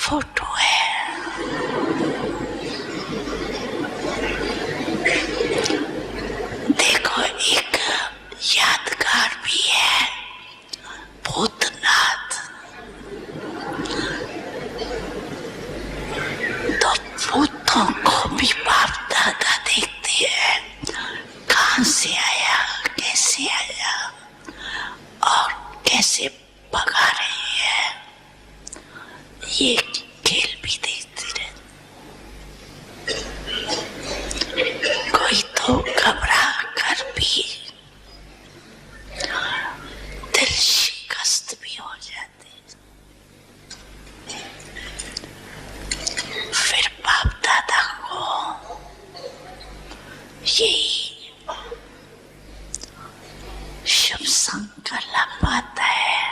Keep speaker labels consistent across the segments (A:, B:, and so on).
A: Photo है। देखो एक यादगार भी है, भूतनाथ। तो भूतों को भी बाप दादा देखते हैं, कहाँ से आया, कैसे आया और कैसे भगा रही है, ये खेल भी देखते रहते। कोई तो घबरा कर भी दिल शिकस्त भी हो जाते। फिर बाप दादा को यही शुभ संकल्प आता है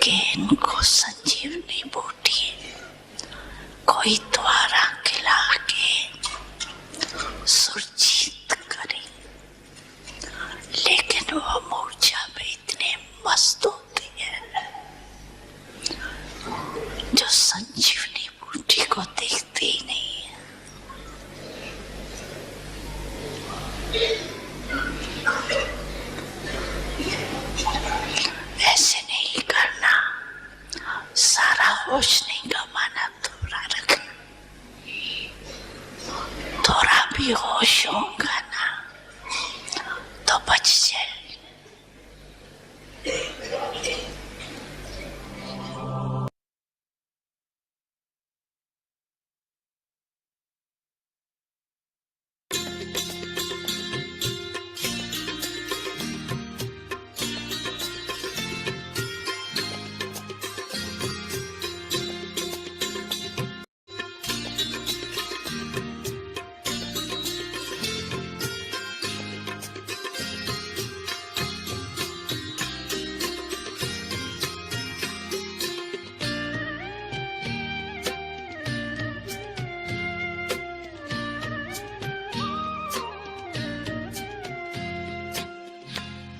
A: कि इनको संजीवनी बूटी कोई द्वारा खिला के सुरजीत करे। लेकिन वो मूर्छा में इतने मस्त होती है जो संजीवनी बूटी को देखते ही नहीं है। ऐसे नहीं करना, सारा होश नहीं गवाना, थोड़ा रखना। थोड़ा भी होश होगा ना तो बच जाए।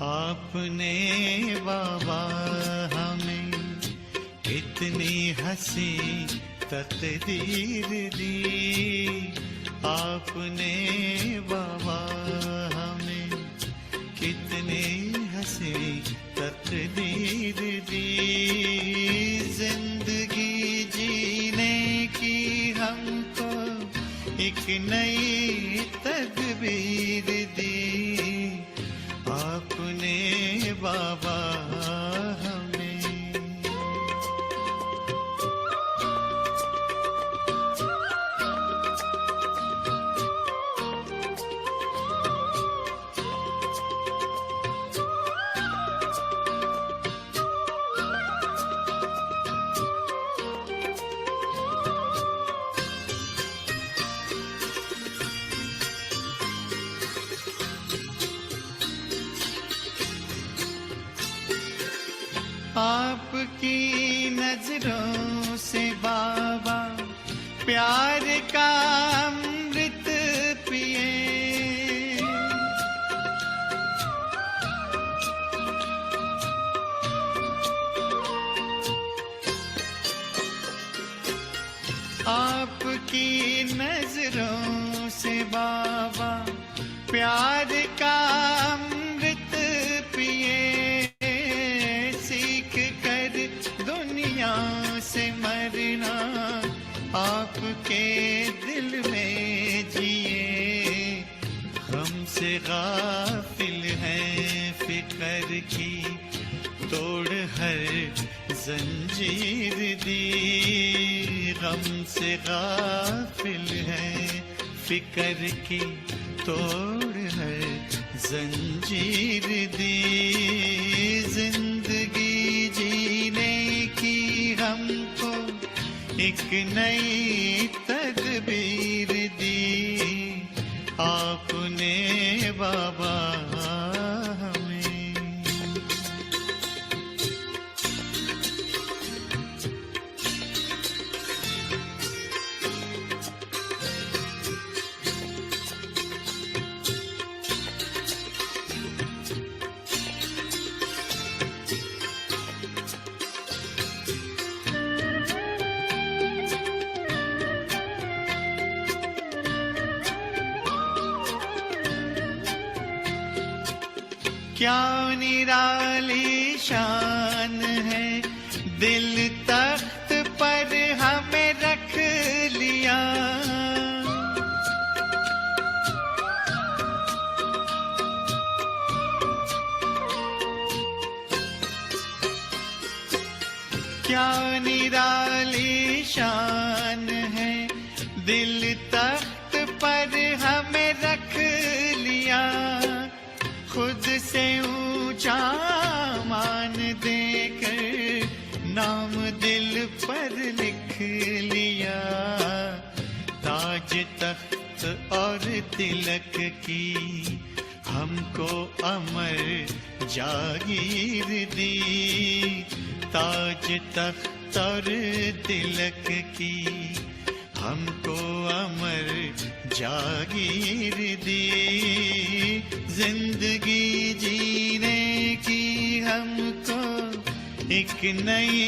B: आपने बाबा हमें कितनी हंसी तकदीर दी। आपने बाबा हमें कितनी हंसी तकदीर दी। जिंदगी जीने की हमको एक नई तदबीर दी। आपने बाबा हमें आपकी नजरों से बाबा प्यार का अमृत पिए। आपकी नजरों से बाबा प्यार का अमृत पिए। से मरना आपके दिल में जिए। हमसे गाफिल हैं फिक्र की तोड़ हर जंजीर दी। गम से गाफिल हैं फिक्र की तोड़ हर जंजीर दी। जिंदगी जीने की हमको एक नई तदबीर दी। आपने बाबा क्या निराली शान है, दिल तख्त पर हमें रख लिया। क्या निराली शान है, दिल तख्त पर हमें रख लिया। खुद से ऊंचा मान देकर नाम दिल पर लिख लिया। ताज तख्त और तिलक की हमको अमर जागीर दी। ताज तख्त और तिलक की हमको अमर जागीर दी। जिंदगी जीने की हमको एक नई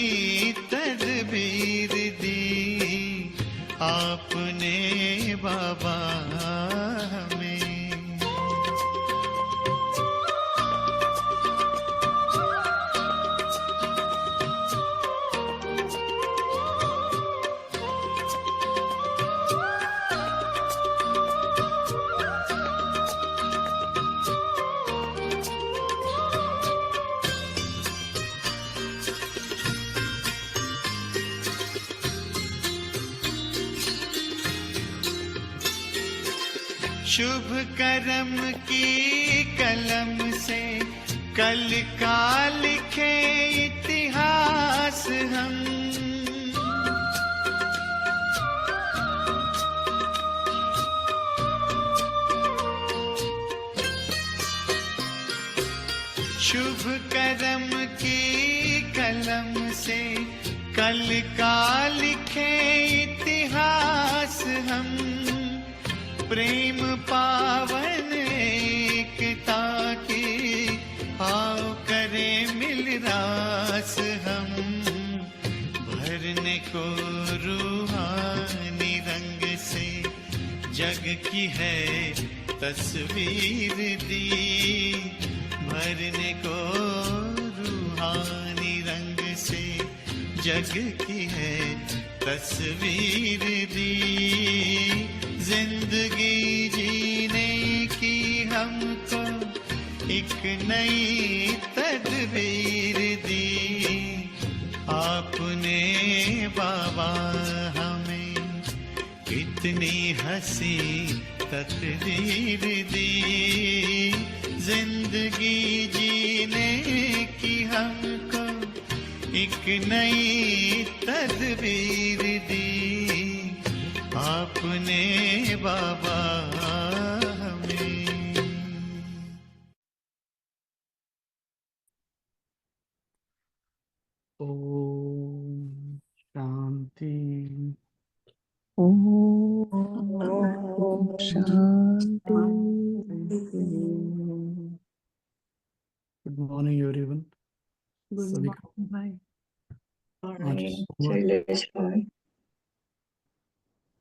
B: तदबीर दी। आपने बाबा हमें। शुभ कर्म की कलम से कल का लिखे इतिहास हम। शुभ कर्म की कलम से कल का लिखे इतिहास हम। प्रेम पावन एकता की आओ करे मिल रास हम। भरने को रूहानी रंग से जग की है तस्वीर दी। भरने को रूहानी रंग से जग की है तस्वीर दी। जिंदगी जीने की हमको एक नई तदबीर दी। आपने बाबा हमें कितनी हंसी तकदीर दी। जिंदगी जीने की हमको एक नई तदबीर दी। आपने बाबा हमें।
C: ओम शांति।
D: ओम शांति।
C: Good morning everyone.
D: गुड
C: सभी को
D: मॉर्निंग भाई।
C: आज सोमवार,
D: शैलेश भाई।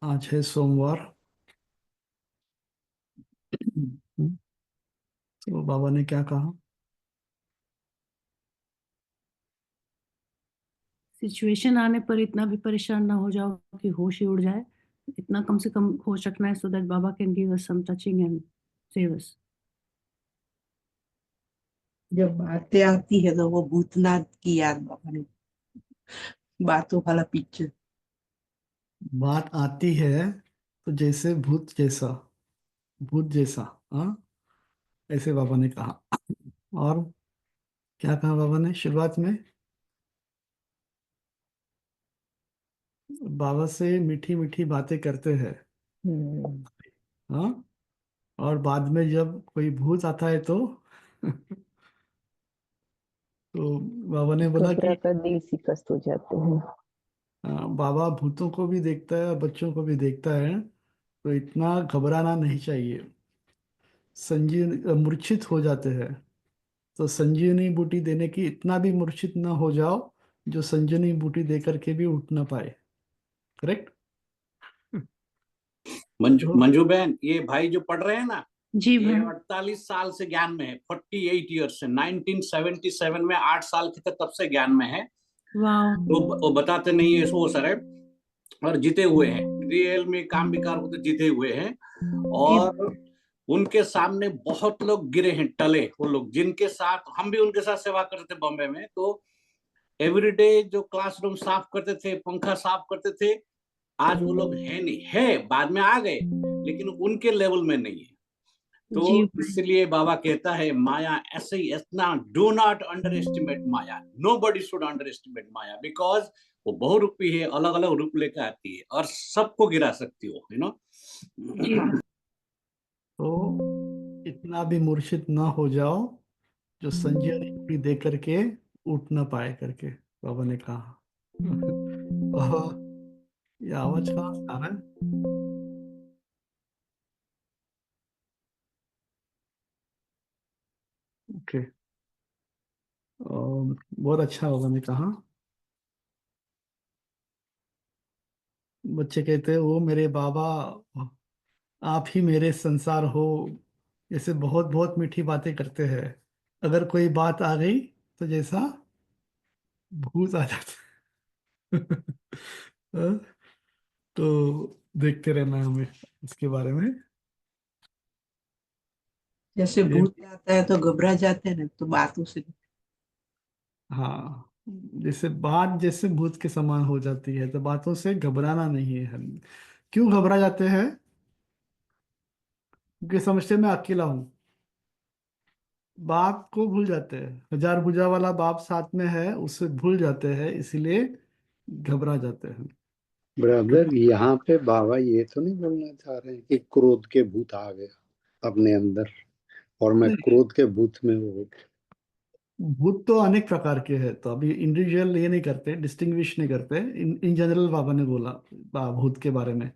C: आज है सोमवार। तो बाबा ने क्या कहा?
D: सिचुएशन आने पर इतना भी परेशान ना हो जाओ कि होश ही उड़ जाए। इतना कम से कम होश रखना है सो दैट बाबा can give us some touching and save us.
E: जब बातें आती है तो वो भूतनाथ की याद बाबा ने बातों वाला पिक्चर।
C: बात आती है तो जैसे भूत जैसा, भूत जैसा, हाँ, ऐसे बाबा ने कहा। और क्या कहा बाबा ने शुरुआत में? बाबा से मीठी मीठी बातें करते हैं, हाँ, और बाद में जब कोई भूत आता है तो बाबा ने बोला
F: घबरा
C: कि
F: कर दिल शिकस्त हो जाते हैं।
C: बाबा भूतों को भी देखता है और बच्चों को भी देखता है, तो इतना घबराना नहीं चाहिए। संजीव मूर्छित हो जाते हैं तो संजीवनी बूटी देने की, इतना भी मूर्छित ना हो जाओ जो संजीवनी बूटी दे करके भी उठ ना पाए। करेक्ट?
G: मंजू बहन, ये भाई जो पढ़ रहे हैं ना,
D: जी
G: ये
D: भाई।
G: 48 साल से ज्ञान में है, 48 ईयर्स से, 1977 में 8 साल के थे तब से ज्ञान में है।
D: वाह।
G: तो वो बताते नहीं है वो सर है, और जीते हुए हैं, रियल में काम विकार को तो जीते हुए हैं।
D: जी।
G: और उनके सामने बहुत लोग गिरे हैं, टले, वो लोग जिनके साथ हम भी उनके साथ सेवा करते थे बॉम्बे में। तो एवरीडे जो क्लासरूम साफ करते थे, पंखा साफ करते थे, आज वो लोग है नहीं, है बाद में आ गए, लेकिन उनके लेवल में नहीं है। तो
D: जी भाई।
G: इसलिए बाबा कहता है माया ऐसे ही, इतना डू नॉट अंडर एस्टिमेट माया, nobody should underestimate माया, बिकॉज वो बहुरूपी है, अलग अलग रूप लेकर आती है और सबको गिरा सकती हो, यू नो।
D: जी भाई।
C: तो इतना भी मूर्छित ना हो जाओ जो संजीवनी बूटी दे करके उठ ना पाए करके बाबा ने कहा। तो ये आवाज कहाँ से आ रहा है? ओके। बहुत अच्छा बाबा ने कहा। बच्चे कहते हैं वो मेरे बाबा, आप ही मेरे संसार हो। जैसे बहुत बहुत मीठी बातें करते हैं, अगर कोई बात आ गई तो जैसा भूत आ जाता है। तो देखते रहना है हमें इसके बारे में।
E: जैसे
C: ये
E: भूत आता है तो घबरा जाते हैं ना, तो बातों से।
C: हाँ, जैसे बात जैसे भूत के समान हो जाती है, तो बातों से घबराना नहीं है हम। क्यों घबरा जाते हैं? क्योंकि समझते हैं मैं अकेला हूँ, बाप को भूल जाते हैं। हजार भुजा वाला बाप साथ में है, उससे भूल जाते हैं, इसीलिए घबरा जाते हैं।
H: ब्रदर, यहाँ पे बाबा ये तो नहीं बोलना चाह रहे हैं कि क्रोध के भूत आ गया अपने अंदर और मैं
C: नहीं,
H: क्रोध के भूत में हो गया।
C: भूत तो अनेक प्रकार के हैं, तो अभी इंडिविजुअल ये नहीं करते, डिस्टिंग्विश नहीं करते। इन जनरल बाबा ने बोला भूत के बारे में।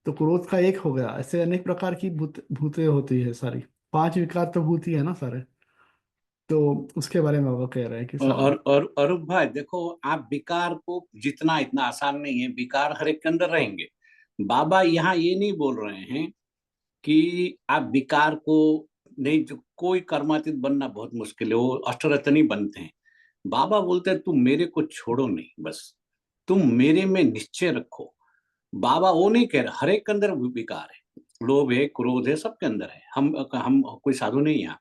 C: तो क्रोध का एक हो गया, ऐसे अनेक प्रकार की भूतें होती है सारी। पांच विकार तो भूत ही है ना सारे। तो उसके बारे में बाबा कह रहे हैं कि सारे।
G: और अरूप भाई देखो, आप विकार को जितना, इतना आसान नहीं है, विकार हर एक के अंदर रहेंगे। बाबा यहाँ ये नहीं बोल रहे हैं कि आप विकार को नहीं, जो कोई कर्मातीत बनना बहुत मुश्किल है, वो अष्टरत्न बनते हैं। बाबा बोलते हैं तुम मेरे को छोड़ो नहीं, बस तुम मेरे में निश्चय रखो। बाबा वो नहीं कह रहे, हर एक के अंदर विकार है, लोभ है, क्रोध है, सबके अंदर है। हम कोई साधु नहीं यहाँ,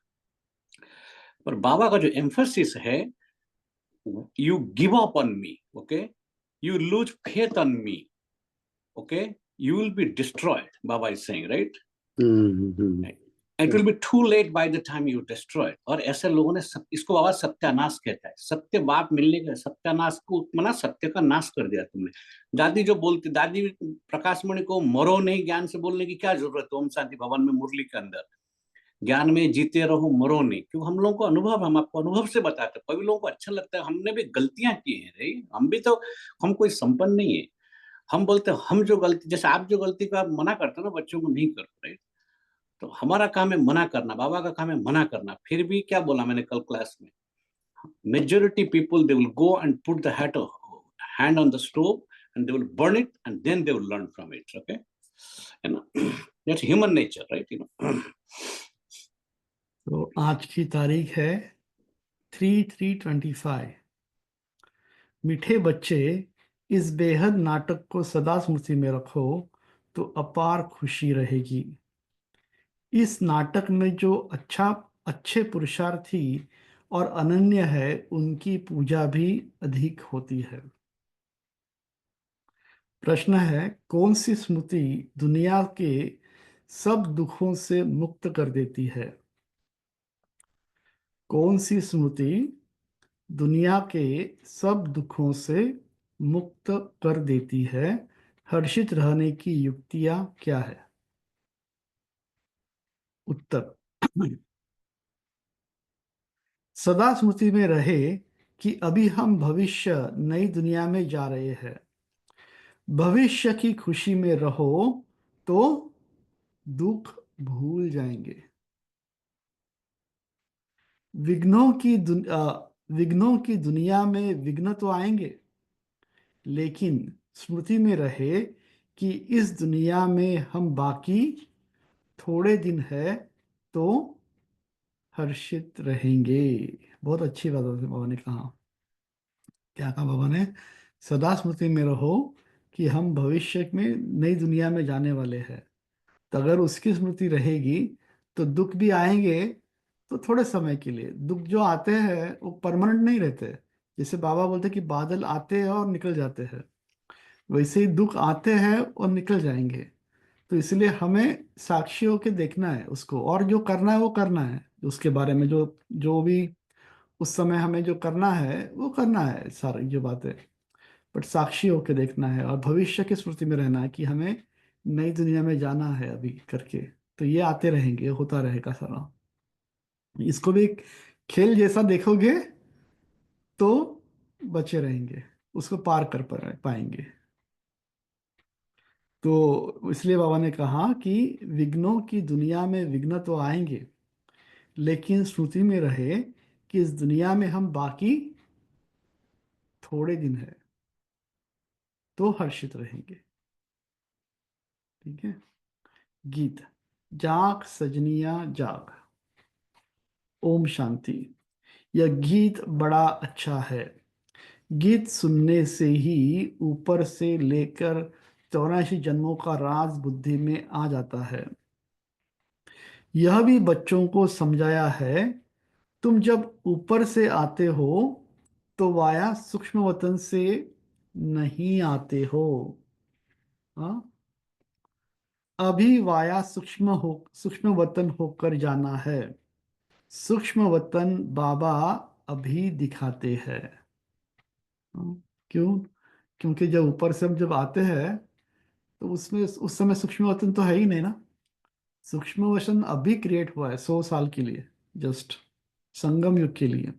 G: पर बाबा का जो एम्फोसिस है, you give up on me, okay, you lose faith on me, okay, you will be destroyed, Baba is saying, right?
H: Hmm.
G: It will be too late by the time you destroy it. और ऐसे लोगों ने इसको बाबा सत्यानाश कहता है। सत्य बात मिलने का सत्यानाश को मना, सत्य का नाश कर दिया तुमने। दादी जो बोलती, दादी प्रकाश मणि को मरो नहीं, ज्ञान से बोलने की क्या जरूरत है? ओम शांति भवन में मुरली के अंदर ज्ञान में जीते रहो, मरो नहीं। क्यों? हम लोगों को अनुभव, हम आपको अनुभव से बताते हैं। कई लोगों को अच्छा लगता है, हमने भी गलतियां की हैं रे, हम भी तो, हम कोई संपन्न नहीं है। हम बोलते हैं हम जो गलती, जैसे आप जो गलती को आप मना करते हो ना, बच्चों को नहीं करो, राइट? तो हमारा काम है मना करना, बाबा का काम है मना करना। फिर भी क्या बोला मैंने कल क्लास में, majority people they will go and put the hand on the stove and they will burn it and then they will learn from it, okay, है ना? That's human nature, right, you know.
C: तो आज की तारीख है 3/3/25। मीठे बच्चे, इस बेहद नाटक को सदा स्मृति में रखो तो अपार खुशी रहेगी। इस नाटक में जो अच्छे पुरुषार्थी और अनन्य है, उनकी पूजा भी अधिक होती है। प्रश्न है, कौन सी स्मृति दुनिया के सब दुखों से मुक्त कर देती है? कौन सी स्मृति दुनिया के सब दुखों से मुक्त कर देती है? हर्षित रहने की युक्तियां क्या है? उत्तर, सदा स्मृति में रहे कि अभी हम भविष्य नई दुनिया में जा रहे हैं। भविष्य की खुशी में रहो तो दुख भूल जाएंगे। विघ्नों की दुनिया में विघ्न तो आएंगे, लेकिन स्मृति में रहे कि इस दुनिया में हम बाकी थोड़े दिन है, तो हर्षित रहेंगे। बहुत अच्छी बात बाबा ने कहा। क्या कहा बाबा ने? सदा स्मृति में रहो कि हम भविष्य में नई दुनिया में जाने वाले हैं। तो अगर उसकी स्मृति रहेगी तो दुख भी आएंगे तो थोड़े समय के लिए। दुख जो आते हैं वो परमानेंट नहीं रहते। जैसे बाबा बोलते हैं कि बादल आते हैं और निकल जाते हैं, वैसे ही दुख आते हैं और निकल जाएंगे। तो इसलिए हमें साक्षी होके देखना है उसको, और जो करना है वो करना है। उसके बारे में जो जो भी उस समय हमें जो करना है वो करना है, सारी जो बातें। बट साक्षी होके देखना है और भविष्य की स्मृति में रहना है कि हमें नई दुनिया में जाना है अभी करके। तो ये आते रहेंगे, होता रहेगा सारा। इसको भी एक खेल जैसा देखोगे तो बचे रहेंगे, उसको पार कर पाएंगे। तो इसलिए बाबा ने कहा कि विघ्नों की दुनिया में विघ्न तो आएंगे, लेकिन स्मृति में रहे कि इस दुनिया में हम बाकी थोड़े दिन है, तो हर्षित रहेंगे। ठीक है। गीत। जाग सजनिया जाग। ओम शांति। यह गीत बड़ा अच्छा है। गीत सुनने से ही ऊपर से लेकर 84 जन्मों का राज बुद्धि में आ जाता है। यह भी बच्चों को समझाया है। तुम जब ऊपर से आते हो तो वाया सूक्ष्म वतन से नहीं आते हो। हाँ, अभी वाया सूक्ष्म वतन होकर जाना है। सूक्ष्म वतन बाबा अभी दिखाते हैं। हाँ, क्यों? क्योंकि जब ऊपर से हम जब आते हैं तो उसमें उस समय सूक्ष्म वतन तो है ही नहीं ना। सूक्ष्म वतन अभी क्रिएट हुआ है 100 साल के लिए, जस्ट संगम युग के लिए।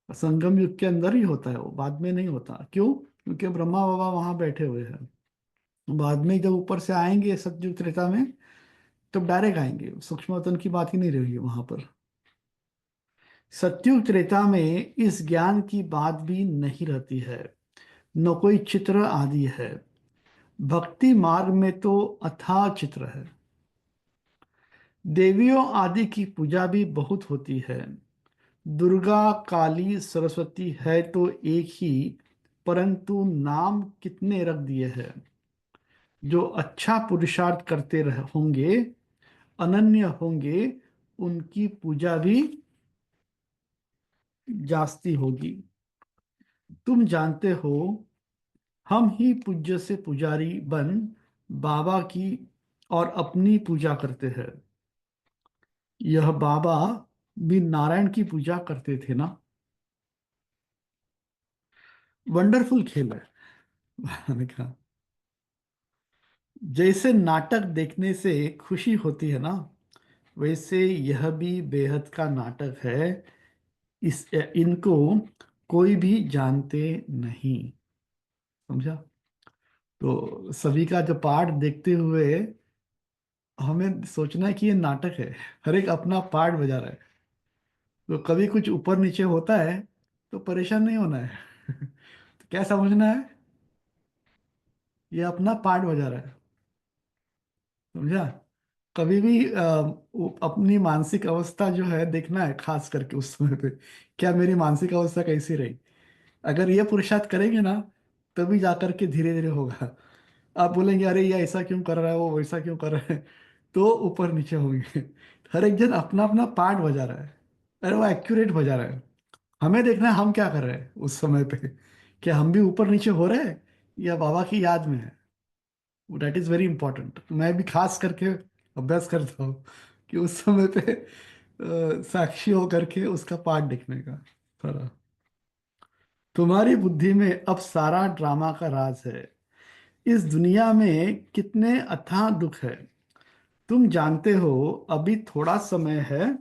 C: संगम युग के अंदर ही होता है वो, बाद में नहीं होता। क्यों? क्योंकि ब्रह्मा बाबा वहां बैठे हुए हैं। बाद में जब ऊपर से आएंगे सतयुग त्रेता में, तब डायरेक्ट आएंगे, सूक्ष्म वतन की बात ही नहीं रहेगी वहां पर। सतयुग त्रेता में इस ज्ञान की बात भी नहीं रहती है, न कोई चित्र आदि है। भक्ति मार्ग में तो अथाह चित्र है। देवियों आदि की पूजा भी बहुत होती है। दुर्गा काली सरस्वती है तो एक ही, परंतु नाम कितने रख दिए हैं। जो अच्छा पुरुषार्थ करते होंगे, अनन्य होंगे, उनकी पूजा भी जास्ती होगी। तुम जानते हो हम ही पूज्य से पुजारी बन बाबा की और अपनी पूजा करते हैं। यह बाबा भी नारायण की पूजा करते थे ना। वंडरफुल खेल है। मैंने कहा जैसे नाटक देखने से खुशी होती है ना, वैसे यह भी बेहद का नाटक है। इस इनको कोई भी जानते नहीं। समझा? तो सभी का जो पार्ट देखते हुए हमें सोचना है कि ये नाटक है। हर एक अपना पार्ट बजा रहा है। तो कभी कुछ ऊपर नीचे होता है तो परेशान नहीं होना है। तो क्या समझना है? ये अपना पार्ट बजा रहा है। समझा? कभी भी वो अपनी मानसिक अवस्था जो है देखना है, खास करके उस समय पे क्या मेरी मानसिक अवस्था कैसी रही। अगर ये पुरुषार्थ करेंगे ना, तभी जाकर के धीरे धीरे होगा। आप बोलेंगे अरे ये ऐसा क्यों कर रहा है, वो वैसा क्यों कर रहा है, तो ऊपर नीचे होंगे। हर एक जन अपना अपना पार्ट बजा रहा है। अरे वो एक्यूरेट बजा रहा है। हमें देखना है हम क्या कर रहे हैं उस समय पे। क्या हम भी ऊपर नीचे हो रहे हैं या बाबा की याद में है? That is very important. मैं भी खास करके अभ्यास करता हूँ कि उस समय पे साक्षी हो करके उसका पार्ट देखने का सारा। तुम्हारी बुद्धि में अब सारा ड्रामा का राज है। इस दुनिया में कितने अथाह दुख है तुम जानते हो। अभी थोड़ा समय है,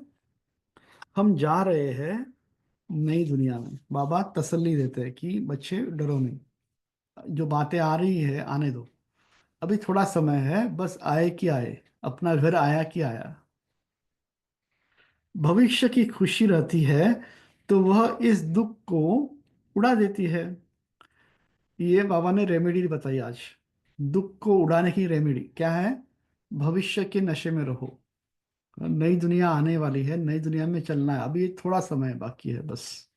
C: हम जा रहे हैं नई दुनिया में। बाबा तसल्ली देते हैं कि बच्चे डरो नहीं, जो बातें आ रही है आने दो। अभी थोड़ा समय है, बस आए कि आए, अपना घर आया कि आया। भविष्य की खुशी रहती है तो वह इस दुख को उड़ा देती है। ये बाबा ने रेमेडी बताई आज। दुख को उड़ाने की रेमेडी क्या है? भविष्य के नशे में रहो। नई दुनिया आने वाली है, नई दुनिया में चलना है, अभी थोड़ा समय बाकी है बस।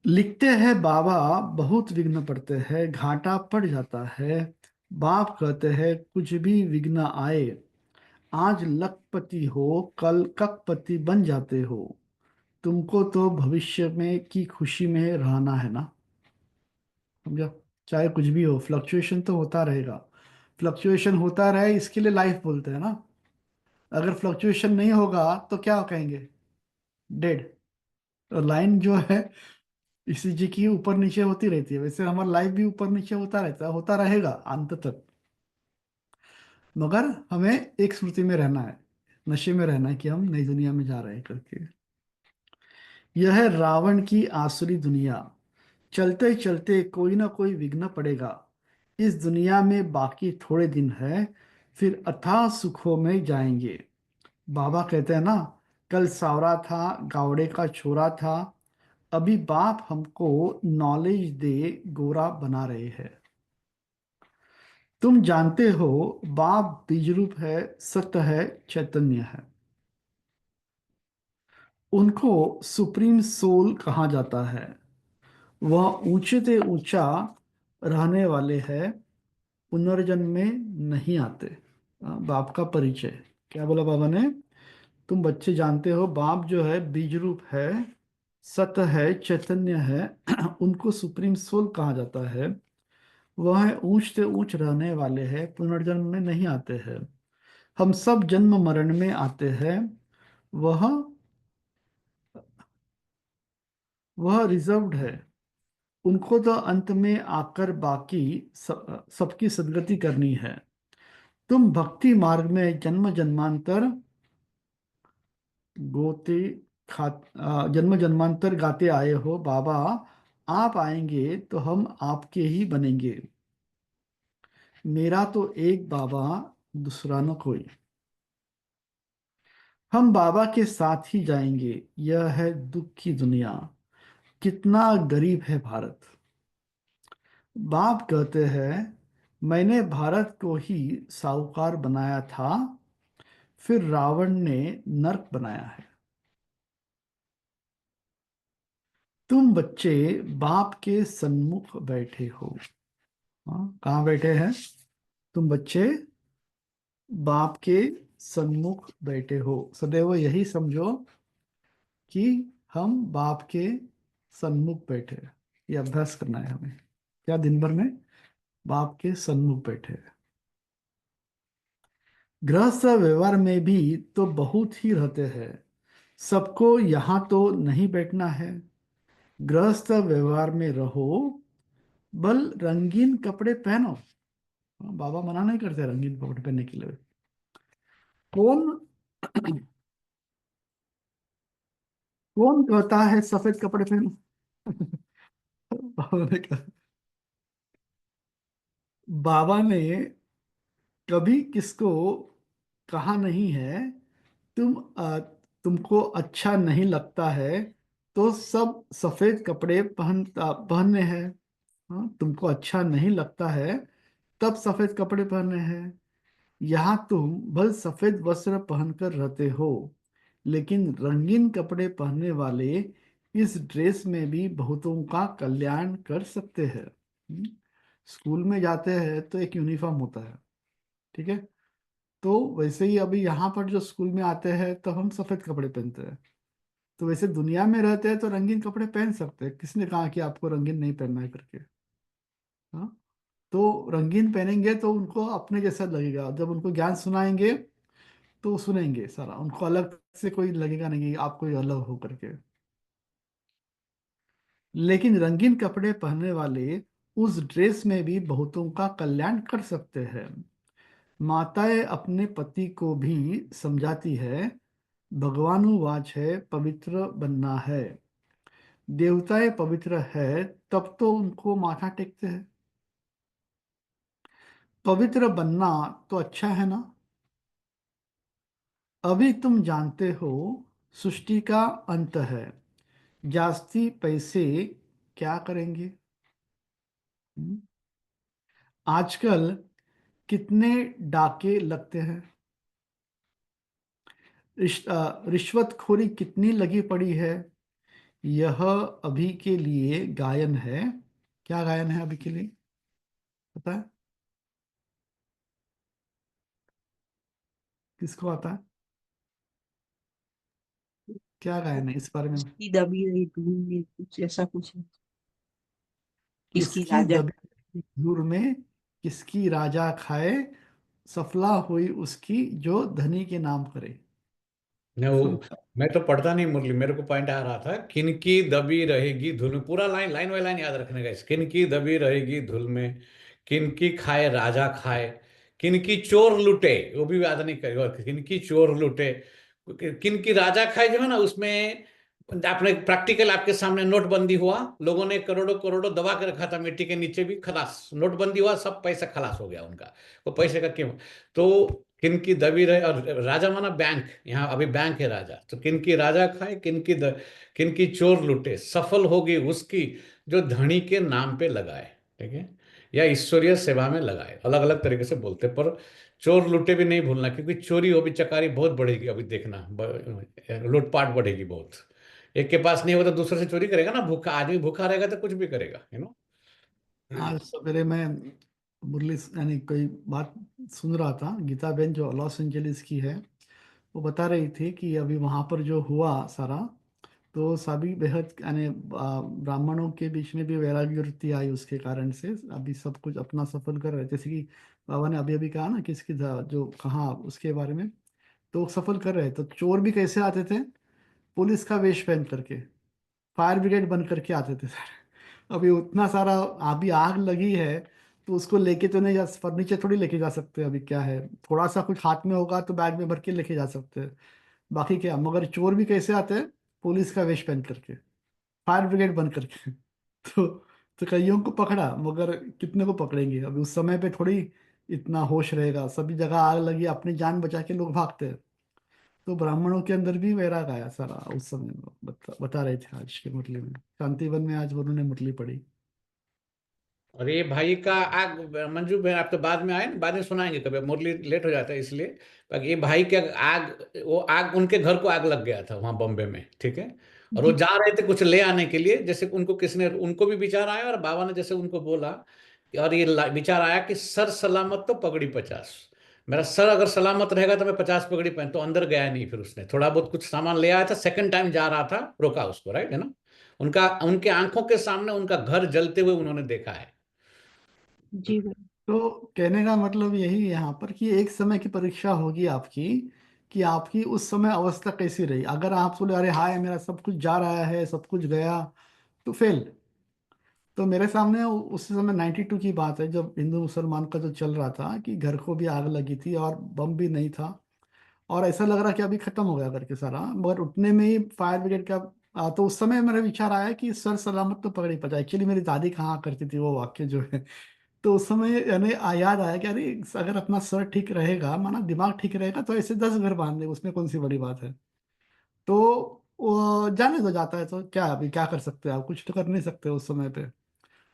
C: लिखते हैं बाबा, बहुत विघ्न पड़ते हैं, घाटा पड़ जाता है। बाप कहते हैं कुछ भी विघ्न आए, आज लखपति हो कल कखपति बन जाते हो। तुमको तो भविष्य में की खुशी में रहना है ना, समझा? चाहे कुछ भी हो, फ्लक्चुएशन तो होता रहेगा। फ्लक्चुएशन होता रहे इसके लिए लाइफ बोलते हैं ना। अगर फ्लक्चुएशन नहीं होगा तो क्या कहेंगे? डेड। और लाइन जो है इसी जी की ऊपर नीचे होती रहती है, वैसे हमारा लाइफ भी ऊपर नीचे होता रहता है, होता रहेगा अंत तक। मगर हमें एक स्मृति में रहना है, नशे में रहना है कि हम नई दुनिया में जा रहे हैं करके। यह है रावण की आसुरी दुनिया, चलते चलते कोई ना कोई विघ्न पड़ेगा। इस दुनिया में बाकी थोड़े दिन है, फिर अथाह सुखों में जाएंगे। बाबा कहते हैं ना, कल सावरा था, गावड़े का छोरा था, अभी बाप हमको नॉलेज दे गोरा बना रहे हैं। तुम जानते हो बाप बीज रूप है, सत्य है, चैतन्य है। उनको सुप्रीम सोल कहा जाता है। वह ऊंचे से ऊंचा रहने वाले हैं, पुनर्जन्म में नहीं आते। बाप का परिचय क्या बोला बाबा ने? तुम बच्चे जानते हो बाप जो है बीज रूप है, सत्य है, चैतन्य है। उनको सुप्रीम सोल कहा जाता है। वह ऊंच से ऊंच रहने वाले हैं, पुनर्जन्म में नहीं आते हैं। हम सब जन्म मरण में आते हैं। वह वह रिजर्व्ड है। उनको तो अंत में आकर बाकी सबकी सदगति करनी है। तुम भक्ति मार्ग में जन्म जन्मांतर गोते जन्म जन्मांतर गाते आए हो बाबा। आप आएंगे तो हम आपके ही बनेंगे। मेरा तो एक बाबा, दूसरा न कोई। हम बाबा के साथ ही जाएंगे। यह है दुख की दुनिया, कितना गरीब है भारत। बाप कहते हैं मैंने भारत को ही साहूकार बनाया था, फिर रावण ने नर्क बनाया है। तुम बच्चे बाप के सन्मुख बैठे हो। हाँ, कहाँ बैठे हैं? तुम बच्चे बाप के सन्मुख बैठे हो। सदैव यही समझो कि हम बाप के सन्मुख बैठे हैं। ये अभ्यास करना है हमें, क्या दिन भर में बाप के सन्मुख बैठे हैं। गृहस्थ व्यवहार में भी तो बहुत ही रहते हैं, सबको यहाँ तो नहीं बैठना है। गृहस्थ व्यवहार में रहो, बल रंगीन कपड़े पहनो। हाँ, बाबा मना नहीं करते रंगीन कपड़े पहनने के लिए। कौन कौन कहता है सफेद कपड़े पहनो? बाबा ने कहा, बाबा ने कभी किसको कहा नहीं है तुमको अच्छा नहीं लगता है तो सब सफेद कपड़े पहनने हैं। हाँ, तुमको अच्छा नहीं लगता है तब सफेद कपड़े पहनने हैं। यहाँ तुम भल सफेद वस्त्र पहनकर रहते हो, लेकिन रंगीन कपड़े पहनने वाले इस ड्रेस में भी बहुतों का कल्याण कर सकते हैं। स्कूल में जाते हैं तो एक यूनिफॉर्म होता है, ठीक है? तो वैसे ही अभी यहाँ पर जो स्कूल में आते हैं तो हम सफेद कपड़े पहनते हैं। तो वैसे दुनिया में रहते हैं तो रंगीन कपड़े पहन सकते हैं, किसने कहा कि आपको रंगीन नहीं पहनना है करके? हाँ, तो रंगीन पहनेंगे तो उनको अपने जैसा लगेगा, जब उनको ज्ञान सुनाएंगे तो सुनेंगे सारा, उनको अलग से कोई लगेगा नहीं कि आप कोई अलग हो करके। लेकिन रंगीन कपड़े पहनने वाले उस ड्रेस में भी बहुतों का कल्याण कर सकते हैं। माताएं अपने पति को भी समझाती है, भगवानुवाच है पवित्र बनना है। देवताएं पवित्र है तब तो उनको माथा टेकते हैं। पवित्र बनना तो अच्छा है ना। अभी तुम जानते हो सृष्टि का अंत है, जास्ती पैसे क्या करेंगे? हम्म? आजकल कितने डाके लगते हैं? रिश्वतखोरी कितनी लगी पड़ी है, यह अभी के लिए गायन है। क्या गायन है अभी के लिए, पता है किसको आता है? क्या गायन है इस बारे में?
E: उसकी दबी रही धूल में कुछ ऐसा कुछ है। किसकी
C: किसकी
E: राजा।
C: दबी धूर में किसकी राजा खाए, सफला हुई उसकी जो धनी के नाम करे।
I: नहीं वो मैं तो पढ़ता नहीं मुरली, मेरे को पॉइंट आ रहा था, किनकी दबी रहेगी धुल में, पूरा लाइन लाइन बाय लाइन याद रखने का, किनकी दबी रहेगी धुल में, किनकी खाए राजा खाए, किनकी चोर लुटे, वो भी याद नहीं करेगा, किनकी चोर लुटे, किनकी राजा खाए जो है ना, उसमें आपने प्रैक्टिकल आपके सामने नोटबंदी हुआ, लोगों ने करोड़ों करोड़ों दबा के रखा था मिट्टी के नीचे भी, खलास नोटबंदी हुआ, सब पैसा खलास हो गया उनका, वो पैसे का क्यों। तो किनकी दबी रहे, और राजा माना बैंक, यहाँ अभी बैंक है राजा, तो किनकी राजा खाए, किनकी चोर लुटे, सफल होगी उसकी जो धनी के नाम पे लगाए, ठीक है, या ईश्वरीय सेवा में लगाए, अलग अलग तरीके से बोलते, पर चोर लुटे भी नहीं भूलना, क्योंकि चोरी हो भी चकारी बहुत बढ़ेगी, अभी देखना लूटपाट बढ़ेगी बहुत, एक के पास नहीं होगा तो दूसरे से चोरी करेगा ना, भूखा आदमी भूखा रहेगा तो कुछ भी करेगा,
C: आज सवेरे मैं मुरली यानी कोई बात सुन रहा था, गीता बहन जो लॉस एंजलिस की है, वो बता रही थी कि अभी वहाँ पर जो हुआ सारा, तो सभी बेहद यानी ब्राह्मणों के बीच में भी वैराग्य वृत्ति आई उसके कारण से, अभी सब कुछ अपना सफल कर रहे हैं। जैसे कि बाबा ने अभी अभी कहा ना किसकी जो कहा उसके बारे में, तो सफल कर रहे हैं। तो चोर भी कैसे आते थे, पुलिस का वेश पहन करके, फायर ब्रिगेड बन करके आते थे सर। अभी उतना सारा, अभी आग लगी है तो उसको लेके तो नहीं जा, फर्नीचर थोड़ी लेके जा सकते, अभी क्या है, थोड़ा सा कुछ हाथ में होगा तो बैग में भर के लेके जा सकते हैं, बाकी क्या। मगर चोर भी कैसे आते हैं, पुलिस का वेश पहन करके, फायर ब्रिगेड बन करके तो तो कईयों को पकड़ा, मगर कितने को पकड़ेंगे, अभी उस समय पे थोड़ी इतना होश रहेगा, सभी जगह आग लगी, अपनी जान बचा के लोग भागते हैं। तो ब्राह्मणों के अंदर भी वैराग आया सारा उस समय, बता रहे थे आज की मुरली में, शांतिवन में आज उन्होंने मुरली पढ़ी।
I: और ये भाई का आग, मंजू भाई आप तो बाद में आए ना, बाद में सुनाएंगे कभी, मुरली लेट हो जाता है इसलिए, बाकी ये भाई के आग, वो आग उनके घर को आग लग गया था वहां बॉम्बे में, ठीक है, और वो जा रहे थे कुछ ले आने के लिए, जैसे उनको किसने, उनको भी विचार आया, और बाबा ने जैसे उनको बोला, और ये विचार आया कि सर सलामत तो पगड़ी 50, मेरा सर अगर सलामत रहेगा तो मैं 50 पगड़ी पहन, तो अंदर गया नहीं, फिर उसने थोड़ा बहुत कुछ सामान ले आया था, सेकंड टाइम जा रहा था, रोका उसको, राइट है ना, उनका उनके आंखों के सामने उनका घर जलते हुए उन्होंने देखा है।
D: जी भाई।
C: तो कहने का मतलब यही है यहाँ पर कि एक समय की परीक्षा होगी आपकी, कि आपकी उस समय अवस्था कैसी रही। अगर आप बोले अरे हाय मेरा सब कुछ जा रहा है, सब कुछ गया, तो फेल। तो मेरे सामने उस समय 92 की बात है, जब हिंदू मुसलमान का जो चल रहा था कि घर को भी आग लगी थी और बम भी नहीं था, और ऐसा लग रहा कि अभी खत्म हो गया करके सारा, मगर उतने में ही फायर ब्रिगेड का तो उस समय मेरा विचार आया कि सर सलामत तो पकड़ ही पता। एक्चुअली मेरी दादी कहाँ करती थी वो वाक्य जो है, तो उस समय यानी याद आया कि अरे अगर अपना सर ठीक रहेगा, माना दिमाग ठीक रहेगा, तो ऐसे 10 घर बांध दे, उसमें कौन सी बड़ी बात है। तो वो जाने दो, जाता है तो क्या, अभी क्या कर सकते हैं आप, कुछ तो कर नहीं सकते उस समय पे।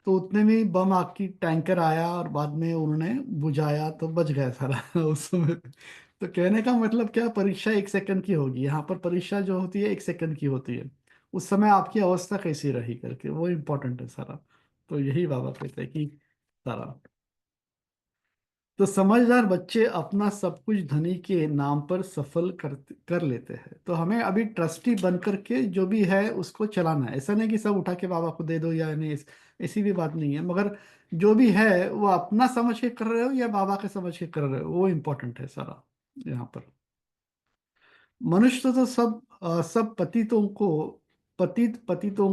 C: तो उतने में ही बम आग की टैंकर आया और बाद में उन्होंने बुझाया, तो बच गया सारा उस समय। तो कहने का मतलब क्या, परीक्षा 1 सेकंड की होगी, यहाँ पर परीक्षा जो होती है 1 सेकंड की होती है। उस समय आपकी अवस्था कैसी रही करके वो इम्पोर्टेंट है सारा। तो यही बाबा कहते हैं कि सारा, तो समझदार बच्चे अपना सब कुछ धनी के नाम पर सफल कर लेते हैं। तो हमें अभी ट्रस्टी बन करके जो भी है उसको चलाना है, ऐसा नहीं कि सब उठा के बाबा को दे दो या नहीं, ऐसी भी बात नहीं है। मगर जो भी है वो अपना समझ के कर रहे हो या बाबा के समझ के कर रहे हो, वो इम्पोर्टेंट है सारा यहाँ पर। मनुष्य तो सब पतितों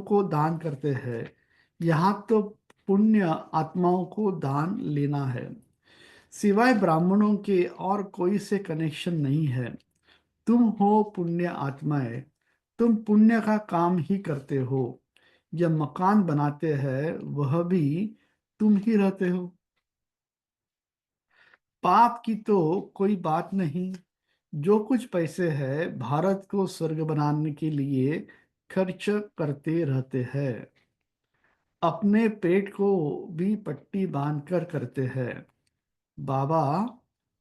C: को दान करते हैं, यहाँ तो पुण्य आत्माओं को दान लेना है। सिवाय ब्राह्मणों के और कोई से कनेक्शन नहीं है। तुम हो पुण्य आत्माएं, तुम पुण्य का काम ही करते हो। यह मकान बनाते हैं वह भी तुम ही रहते हो। पाप की तो कोई बात नहीं, जो कुछ पैसे है भारत को स्वर्ग बनाने के लिए खर्च करते रहते हैं, अपने पेट को भी पट्टी बांध कर करते हैं। बाबा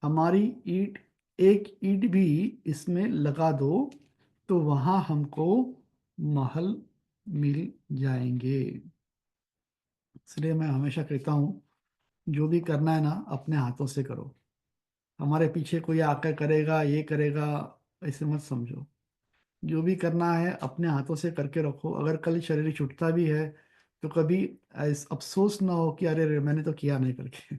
C: हमारी ईट एक ईंट भी इसमें लगा दो तो वहां हमको महल मिल जाएंगे। इसलिए मैं हमेशा कहता हूँ, जो भी करना है ना अपने हाथों से करो। हमारे पीछे कोई आकर करेगा, ये करेगा, ऐसे मत समझो। जो भी करना है अपने हाथों से करके रखो। अगर कल शरीर छूटता भी है तो कभी अफसोस ना हो कि अरे रे मैंने तो किया नहीं करके।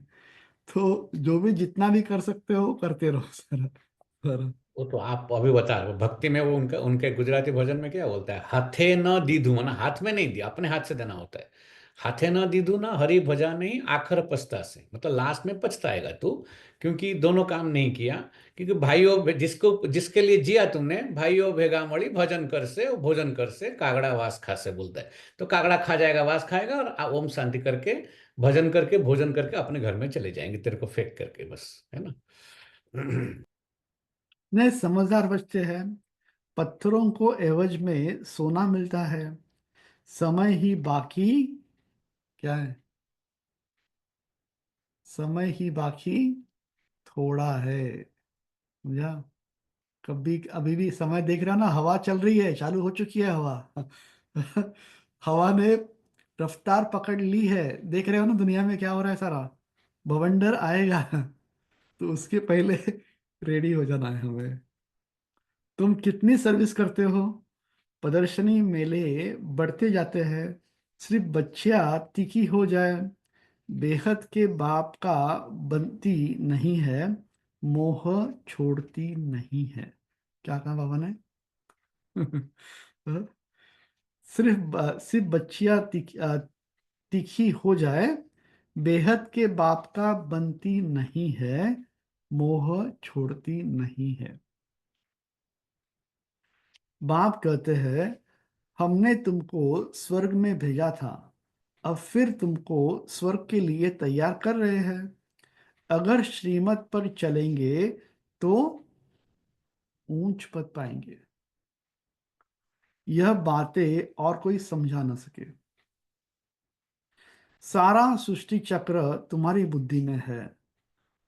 C: तो जो भी जितना भी कर सकते हो करते रहो सारा सारा।
I: वो तो आप अभी बता रहे हो, भक्ति में वो उनका उनके गुजराती भजन में क्या बोलता है, हाथे न दीधू, ना हाथ में नहीं दिया, अपने हाथ से देना होता है। हाथे न दीधू ना हरि भजा नहीं आखर पछता से, मतलब लास्ट में पछताएगा तू, क्योंकि दोनों काम नहीं किया। क्योंकि भाइयों जिसको जिसके लिए जिया तुमने, भाइयों भेगा मड़ी भजन कर से और भोजन कर से कागड़ा वास खा से बोलता है। तो कागड़ा खा जाएगा, वास खाएगा, और ओम शांति करके भजन करके भोजन करके अपने घर में चले जाएंगे तेरे को फेंक करके, बस, है ना।
C: नहीं, समझदार बच्चे हैं। पत्थरों को एवज में सोना मिलता है। समय ही बाकी क्या है? समय ही बाकी थोड़ा है। समझा? कभी अभी भी समय देख रहा ना, हवा चल रही है, चालू हो चुकी है हवा। हवा ने रफ्तार पकड़ ली है। देख रहे हो ना दुनिया में क्या हो रहा है सारा। बवंडर आएगा। तो उसके पहले रेडी हो जाना है हमें। तुम कितनी सर्विस करते हो? प्रदर्शनी मेले बढ़ते जाते हैं। सिर्फ बच्चियां तीखी हो जाए, बेहद के बाप का बनती नहीं है, मोह छोड़ती नहीं है। क्या कहा बाबा ने? सिर्फ बच्चियां तीखी हो जाए, बेहद के बाप का बनती नहीं है, मोह छोड़ती नहीं है। बाप कहते हैं, हमने तुमको स्वर्ग में भेजा था, अब फिर तुमको स्वर्ग के लिए तैयार कर रहे हैं। अगर श्रीमत पर चलेंगे तो ऊंच पद पाएंगे। यह बातें और कोई समझा न सके। सारा सृष्टि चक्र तुम्हारी बुद्धि में है।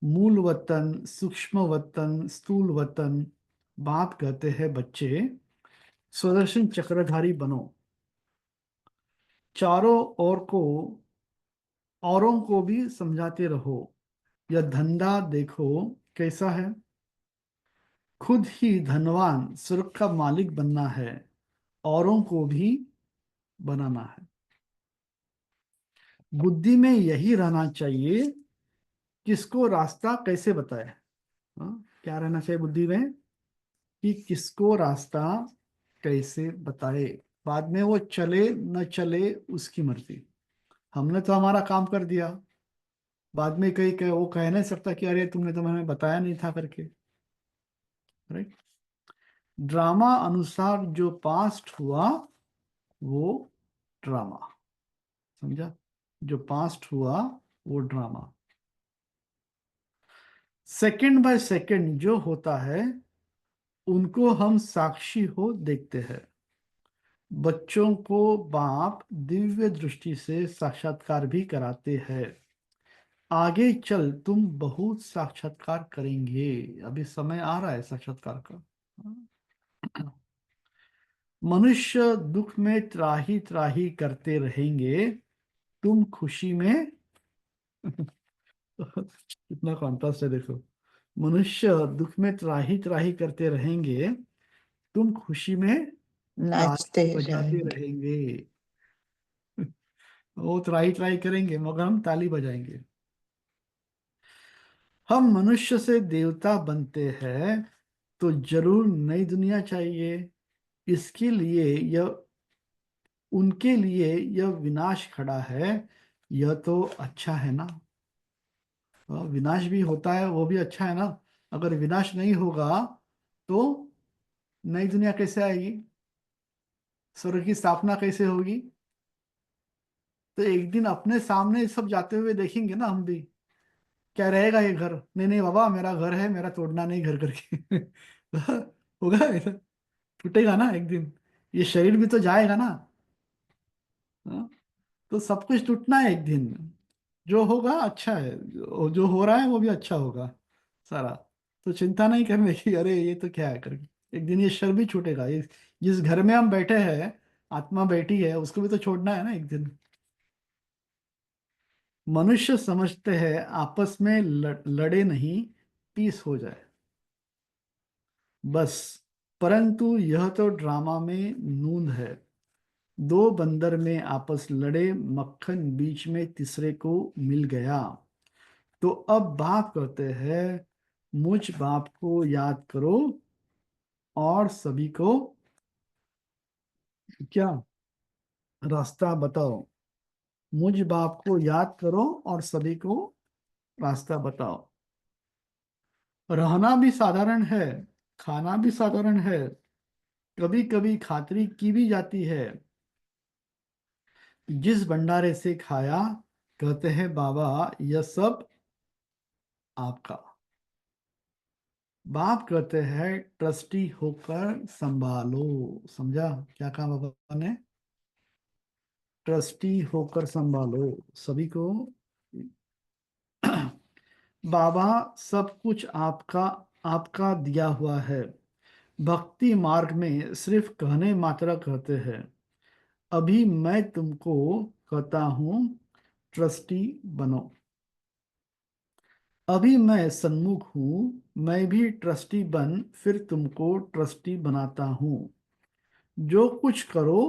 C: मूल वतन, सूक्ष्म वतन, स्थूल वतन। बाप कहते हैं, बच्चे सुदर्शन चक्रधारी बनो। चारों ओर को औरों को भी समझाते रहो। यह धंधा देखो कैसा है। खुद ही धनवान स्वर्ग का मालिक बनना है, औरों को भी बनाना है। बुद्धि में यही रहना चाहिए, किसको रास्ता कैसे बताए। हाँ? क्या रहना चाहिए बुद्धि में? कि किसको रास्ता कैसे बताए। बाद में वो चले न चले उसकी मर्जी। हमने तो हमारा काम कर दिया। बाद में कहीं कहीं वो कह नहीं सकता कि अरे तुमने तो हमें बताया नहीं था करके। राइट? ड्रामा अनुसार जो पास्ट हुआ वो ड्रामा। समझा? जो पास्ट हुआ वो ड्रामा। सेकंड बाय सेकंड जो होता है उनको हम साक्षी हो देखते हैं। बच्चों को बाप दिव्य दृष्टि से साक्षात्कार भी कराते हैं। आगे चल तुम बहुत साक्षात्कार करेंगे। अभी समय आ रहा है साक्षात्कार का। मनुष्य दुख में त्राही त्राही करते रहेंगे, तुम खुशी में। कितना कॉन्ट्रास्ट है देखो। मनुष्य दुख में त्राही त्राही करते रहेंगे, तुम खुशी में
A: नाचते
C: ताली बजाते
A: रहेंगे।
C: रहेंगे। वो त्राही त्राही करेंगे मगर हम ताली बजाएंगे। हम मनुष्य से देवता बनते हैं तो जरूर नई दुनिया चाहिए। इसके लिए यह उनके लिए यह विनाश खड़ा है। यह तो अच्छा है ना। विनाश भी होता है वो भी अच्छा है ना। अगर विनाश नहीं होगा तो नई दुनिया कैसे आएगी? स्वर्ग की स्थापना कैसे होगी? तो एक दिन अपने सामने सब जाते हुए देखेंगे ना हम भी। क्या रहेगा ये घर? नहीं नहीं बाबा, मेरा घर है, मेरा तोड़ना नहीं घर करके। होगा ऐसा? टूटेगा ना एक दिन। ये शरीर भी तो जाएगा ना। हाँ? तो सब कुछ टूटना है एक दिन। जो होगा अच्छा है, जो हो रहा है वो भी अच्छा होगा सारा। तो चिंता नहीं करने की, अरे ये तो क्या है करके। एक दिन ये शर भी छूटेगा। ये जिस घर में हम बैठे हैं, आत्मा बैठी है, उसको भी तो छोड़ना है ना एक दिन। मनुष्य समझते हैं आपस में लड़े नहीं, पीस हो जाए बस। परंतु यह तो ड्रामा में नूंद है। दो बंदर में आपस लड़े, मक्खन बीच में तीसरे को मिल गया। तो अब बाप कहते हैं, मुझ बाप को याद करो और सभी को क्या रास्ता बताओ। मुझ बाप को याद करो और सभी को रास्ता बताओ। रहना भी साधारण है, खाना भी साधारण है, कभी कभी खातरी की भी जाती है। जिस भंडारे से खाया, कहते हैं बाबा यह सब आपका। बाप कहते हैं ट्रस्टी होकर संभालो। समझा क्या कहा बाबा ने? ट्रस्टी होकर संभालो सभी को। बाबा सब कुछ आपका आपका दिया हुआ है। भक्ति मार्ग में सिर्फ कहने मात्रा कहते हैं। अभी मैं तुमको कहता हूं ट्रस्टी बनो। अभी मैं सन्मुख हूं, मैं भी ट्रस्टी बन फिर तुमको ट्रस्टी बनाता हूं। जो कुछ करो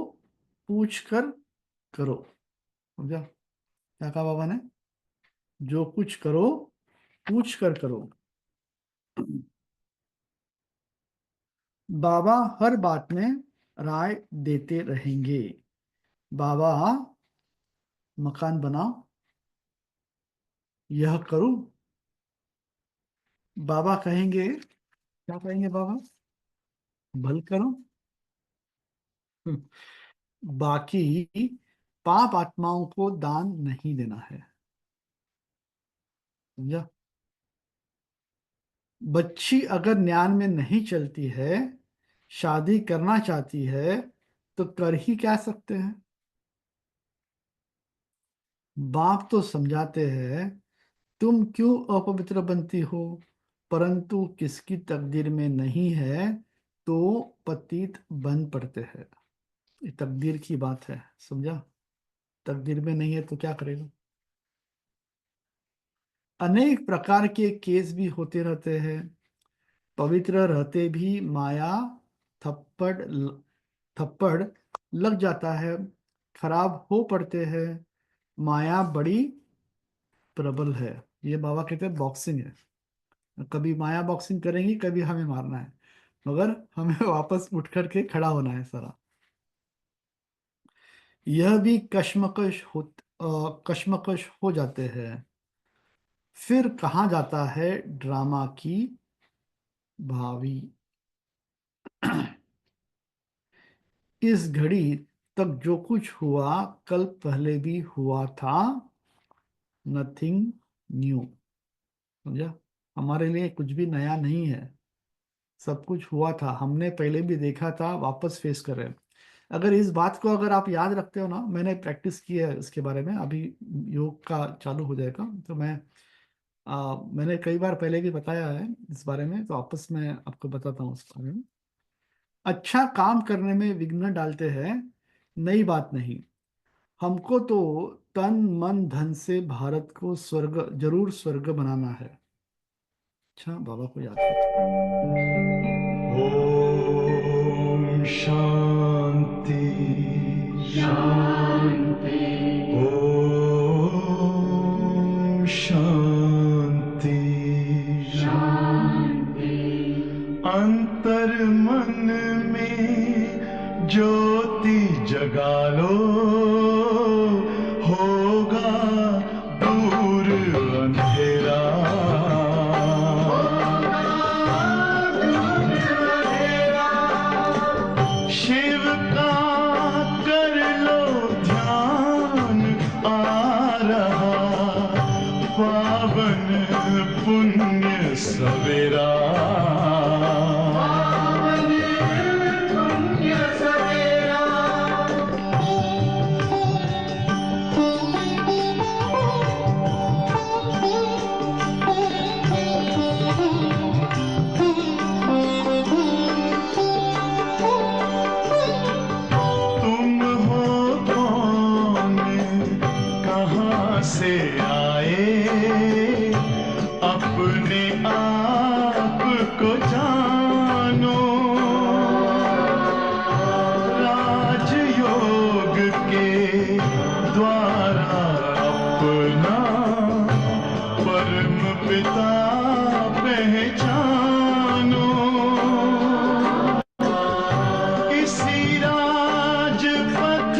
C: पूछ कर करो। समझा क्या कहा बाबा ने? जो कुछ करो पूछ कर करो। बाबा हर बात में राय देते रहेंगे। बाबा मकान बनाओ, यह करो। बाबा कहेंगे, क्या कहेंगे बाबा? भल करो। बाकी पाप आत्माओं को दान नहीं देना है। समझा? बच्ची अगर ज्ञान में नहीं चलती है, शादी करना चाहती है, तो कर ही क्या सकते हैं। बाप तो समझाते हैं, तुम क्यों अपवित्र बनती हो, परंतु किसकी तकदीर में नहीं है तो पतित बन पड़ते हैं। ये तकदीर की बात है। समझा? तकदीर में नहीं है तो क्या करेगा। अनेक प्रकार के केस भी होते रहते हैं। पवित्र रहते भी माया थप्पड़ थप्पड़ लग जाता है, खराब हो पड़ते हैं। माया बड़ी प्रबल है। ये बाबा कहते हैं बॉक्सिंग है। कभी माया बॉक्सिंग करेंगी, कभी हमें मारना है, मगर हमें वापस उठ करके खड़ा होना है सारा। यह भी कश्मकश हो जाते हैं। फिर कहा जाता है ड्रामा की भावी। इस घड़ी तक जो कुछ हुआ कल पहले भी हुआ था, नथिंग न्यू। समझा? हमारे लिए कुछ भी नया नहीं है, सब कुछ हुआ था, हमने पहले भी देखा था, वापस फेस कर रहे हैं। अगर इस बात को अगर आप याद रखते हो ना, मैंने प्रैक्टिस की है इसके बारे में, अभी योग का चालू हो जाएगा तो मैंने कई बार पहले भी बताया है इस बारे में, तो वापस मैं आपको बताता हूँ इस बारे में। अच्छा काम करने में विघ्न डालते हैं, नई बात नहीं। हमको तो तन मन धन से भारत को स्वर्ग, जरूर स्वर्ग बनाना है। अच्छा बाबा को याद करो।
B: ओम शांति शांति। ओम शांति शांति। अंतर मन में ज्योति जगा लो, होगा दूर अंधेरा। शिव का कर लो ध्यान, आ रहा पावन पुण्य सवेरा। को जानो, राजयोग के द्वारा अपना परम पिता पहचानो। इसी राजपथ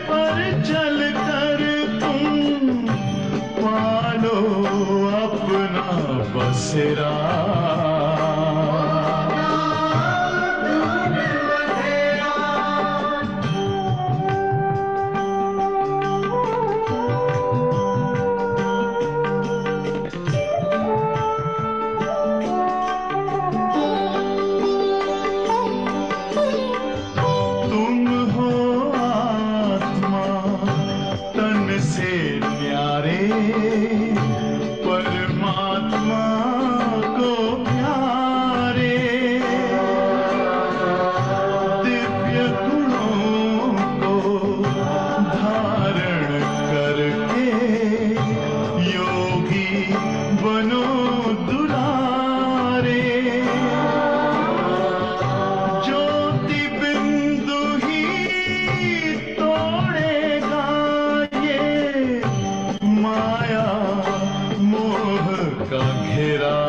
B: पर चलकर तुम पालो अपना बसेरा। तुम हो आत्मा तन से न्यारे, परमात्मा को प्यारे। दिव्य गुणों को धारण करके योगी बनो दुलारे। ज्योति बिंदु ही तोड़ेगा ये माया मोह का घेरा।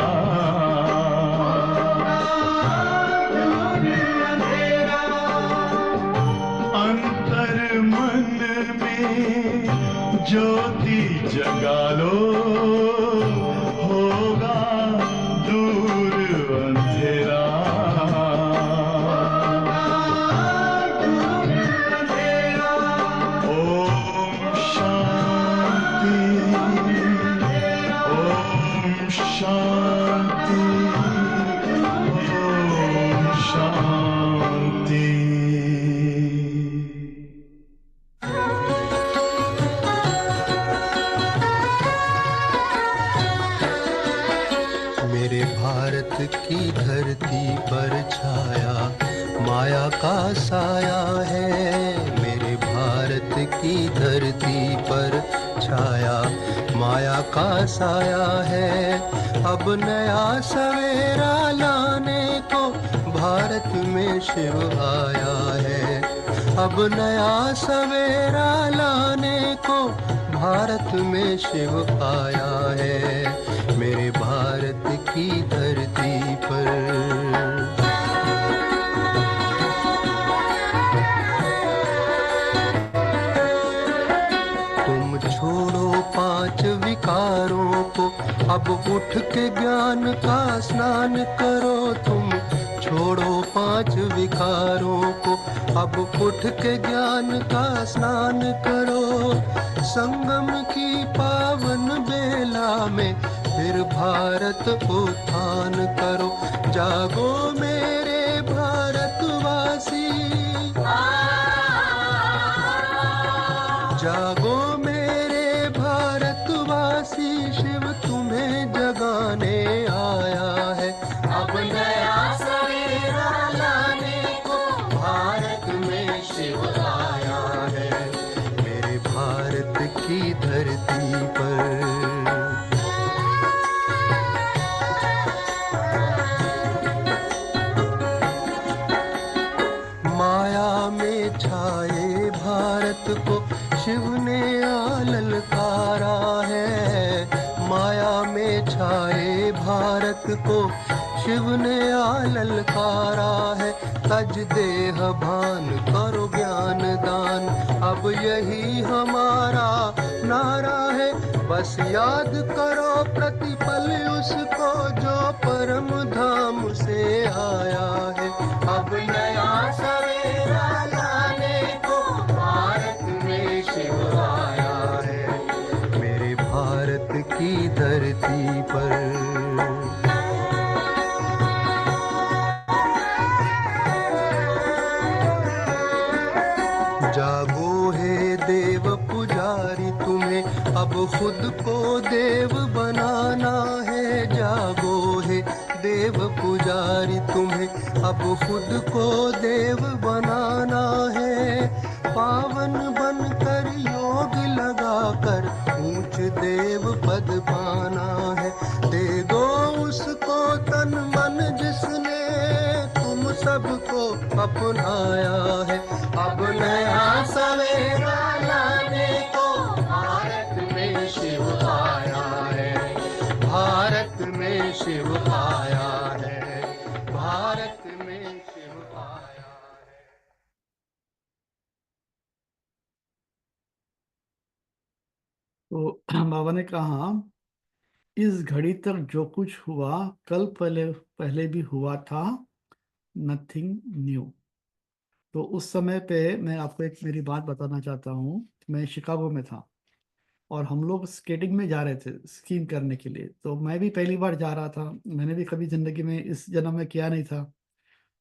B: अंतर मन में ज्योति जगा लो, होगा दूर अंधेरा। ओम शांति, ओम शांति, ओम शांति।
J: मेरे भारत की धरती पर छाया माया का साया है। मेरे भारत की धरती पर छाया माया का साया है। अब नया सवेरा लाने को भारत में शिव आया है। अब नया सवेरा लाने को भारत में शिव आया है। मेरे भारत की धरती पर तुम छोड़ो 5 विकारों को, अब उठ के ज्ञान का स्नान करो। तुम छोड़ो 5 विकारों को, अब उठ के ज्ञान का स्नान करो। संगम की पावन बेला में फिर भारत उत्थान करो। जागो मेरे भारतवासी, जागो मेरे भारतवासी, शिव तुम्हें जगाने आया है। अब नया सवेरा लाने को भारत में शिव आया है। मेरे भारत की धरती पर माया में छाए भारत को शिव ने ललकारा है। माया में छाए भारत को शिव ने ललकारा है। तज देह भान करो ज्ञान दान, अब यही हमारा नारा है। बस याद करो प्रतिपल उसको जो परम धाम से आया है। अब नया सवेरा लाने को भारत में शिव आया है। मेरे भारत की धरती पर जागो हे देव पुजारी, तुम्हें अब खुद को देव बनाना है। जागो हे देव पुजारी, तुम्हें अब खुद को देव बनाना है। पावन बनकर योग लगाकर ऊंच देव पद पाना है। दे दो उसको तन मन अपनाया है। अब नया सवेरा लाने को भारत में शिव आया है, भारत में शिव आया है, भारत में शिव आया है।
C: तो बाबा ने कहा, इस घड़ी तक जो कुछ हुआ कल पहले पहले भी हुआ था, नथिंग न्यू। तो उस समय पे मैं आपको एक मेरी बात बताना चाहता हूँ। मैं शिकागो में था और हम लोग स्केटिंग में जा रहे थे स्कीइंग करने के लिए। तो मैं भी पहली बार जा रहा था, मैंने भी कभी जिंदगी में इस जन्म में किया नहीं था।